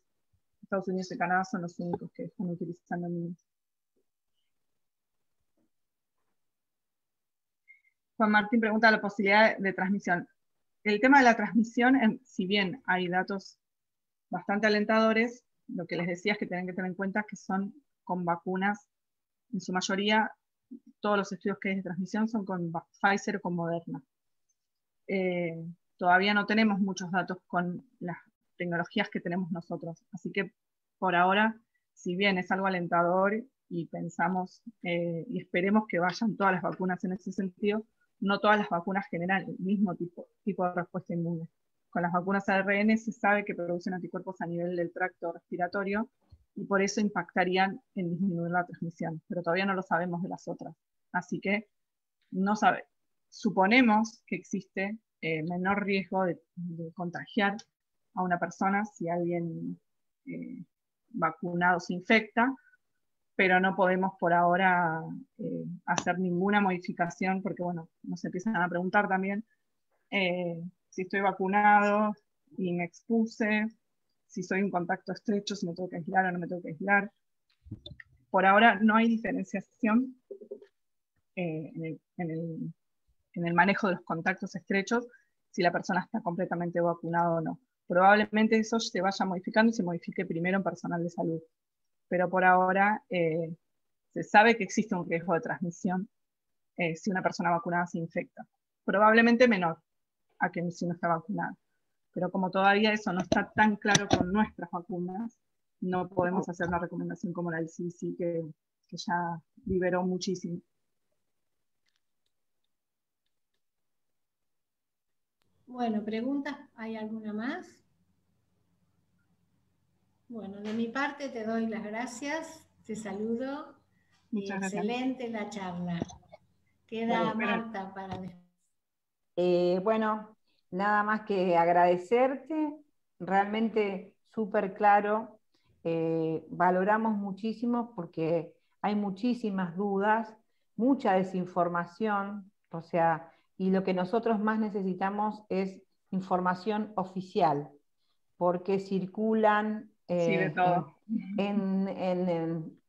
Estados Unidos y Canadá son los únicos que están utilizando niños. Juan Martín pregunta la posibilidad de transmisión. El tema de la transmisión, si bien hay datos bastante alentadores, lo que les decía es que tienen que tener en cuenta que son con vacunas, en su mayoría, todos los estudios que hay de transmisión son con Pfizer o con Moderna. Todavía no tenemos muchos datos con las tecnologías que tenemos nosotros, así que por ahora, si bien es algo alentador y pensamos y esperemos que vayan todas las vacunas en ese sentido, no todas las vacunas generan el mismo tipo de respuesta inmune. Con las vacunas ARN se sabe que producen anticuerpos a nivel del tracto respiratorio y por eso impactarían en disminuir la transmisión, pero todavía no lo sabemos de las otras. Así que no sabe. Suponemos que existe menor riesgo de contagiar a una persona si alguien vacunado se infecta, pero no podemos por ahora hacer ninguna modificación, porque bueno, nos empiezan a preguntar también si estoy vacunado y me expuse, si soy en contacto estrecho, si me tengo que aislar o no me tengo que aislar. Por ahora no hay diferenciación en el manejo de los contactos estrechos si la persona está completamente vacunada o no. Probablemente eso se vaya modificando y se modifique primero en personal de salud. Pero por ahora se sabe que existe un riesgo de transmisión si una persona vacunada se infecta. Probablemente menor a que si no está vacunada. Pero como todavía eso no está tan claro con nuestras vacunas, no podemos hacer una recomendación como la del CDC que ya liberó muchísimo. Bueno, preguntas, ¿hay alguna más? Bueno, de mi parte te doy las gracias, te saludo. Muchas gracias. Excelente la charla. Queda Marta para después. Bueno, nada más que agradecerte, realmente súper claro, valoramos muchísimo porque hay muchísimas dudas, mucha desinformación, o sea, y lo que nosotros más necesitamos es información oficial, porque circulan sí, de todo.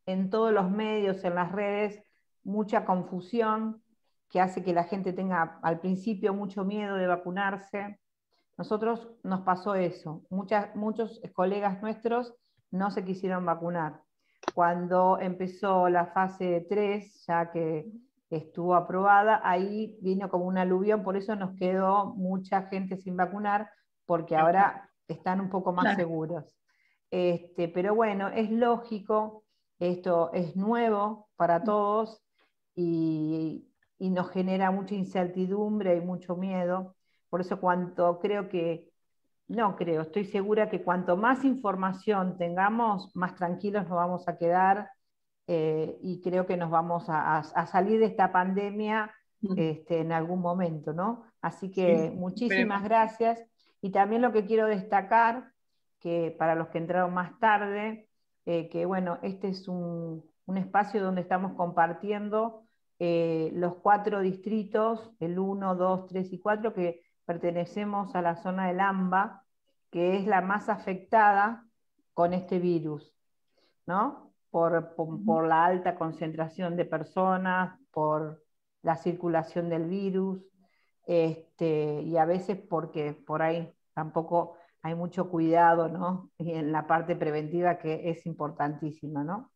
en todos los medios, en las redes, mucha confusión que hace que la gente tenga al principio mucho miedo de vacunarse. Nosotros nos pasó eso. Muchos colegas nuestros no se quisieron vacunar. Cuando empezó la fase 3, ya que estuvo aprobada, ahí vino como un aluvión, por eso nos quedó mucha gente sin vacunar, porque ahora están un poco más seguros. Pero bueno, es lógico, esto es nuevo para todos y nos genera mucha incertidumbre y mucho miedo. Por eso estoy segura que cuanto más información tengamos, más tranquilos nos vamos a quedar y creo que nos vamos a salir de esta pandemia en algún momento, ¿no? Así que sí, muchísimas gracias. Y también lo que quiero destacar, que para los que entraron más tarde, que bueno, este es un espacio donde estamos compartiendo los 4 distritos, el 1, 2, 3 y 4, que pertenecemos a la zona del AMBA, que es la más afectada con este virus, ¿no? Por la alta concentración de personas, por la circulación del virus, y a veces porque por ahí tampoco hay mucho cuidado, ¿no? Y en la parte preventiva que es importantísima, ¿no?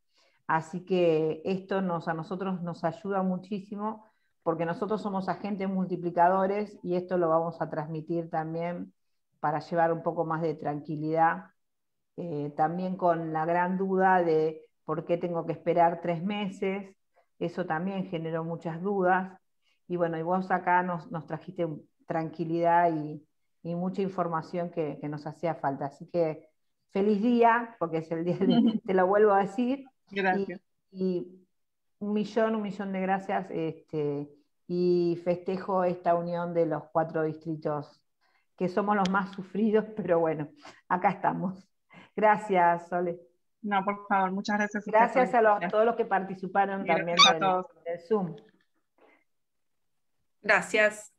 Así que esto a nosotros nos ayuda muchísimo porque nosotros somos agentes multiplicadores y esto lo vamos a transmitir también para llevar un poco más de tranquilidad, también con la gran duda de por qué tengo que esperar 3 meses, eso también generó muchas dudas, y bueno, y vos acá nos trajiste tranquilidad y mucha información que nos hacía falta, así que feliz día, porque es el día, te lo vuelvo a decir. Gracias. Y un millón de gracias, y festejo esta unión de los 4 distritos, que somos los más sufridos, pero bueno, acá estamos. Gracias, Sole. No, por favor, muchas gracias. Gracias a todos los que participaron también Gracias a todos. del Zoom. Gracias.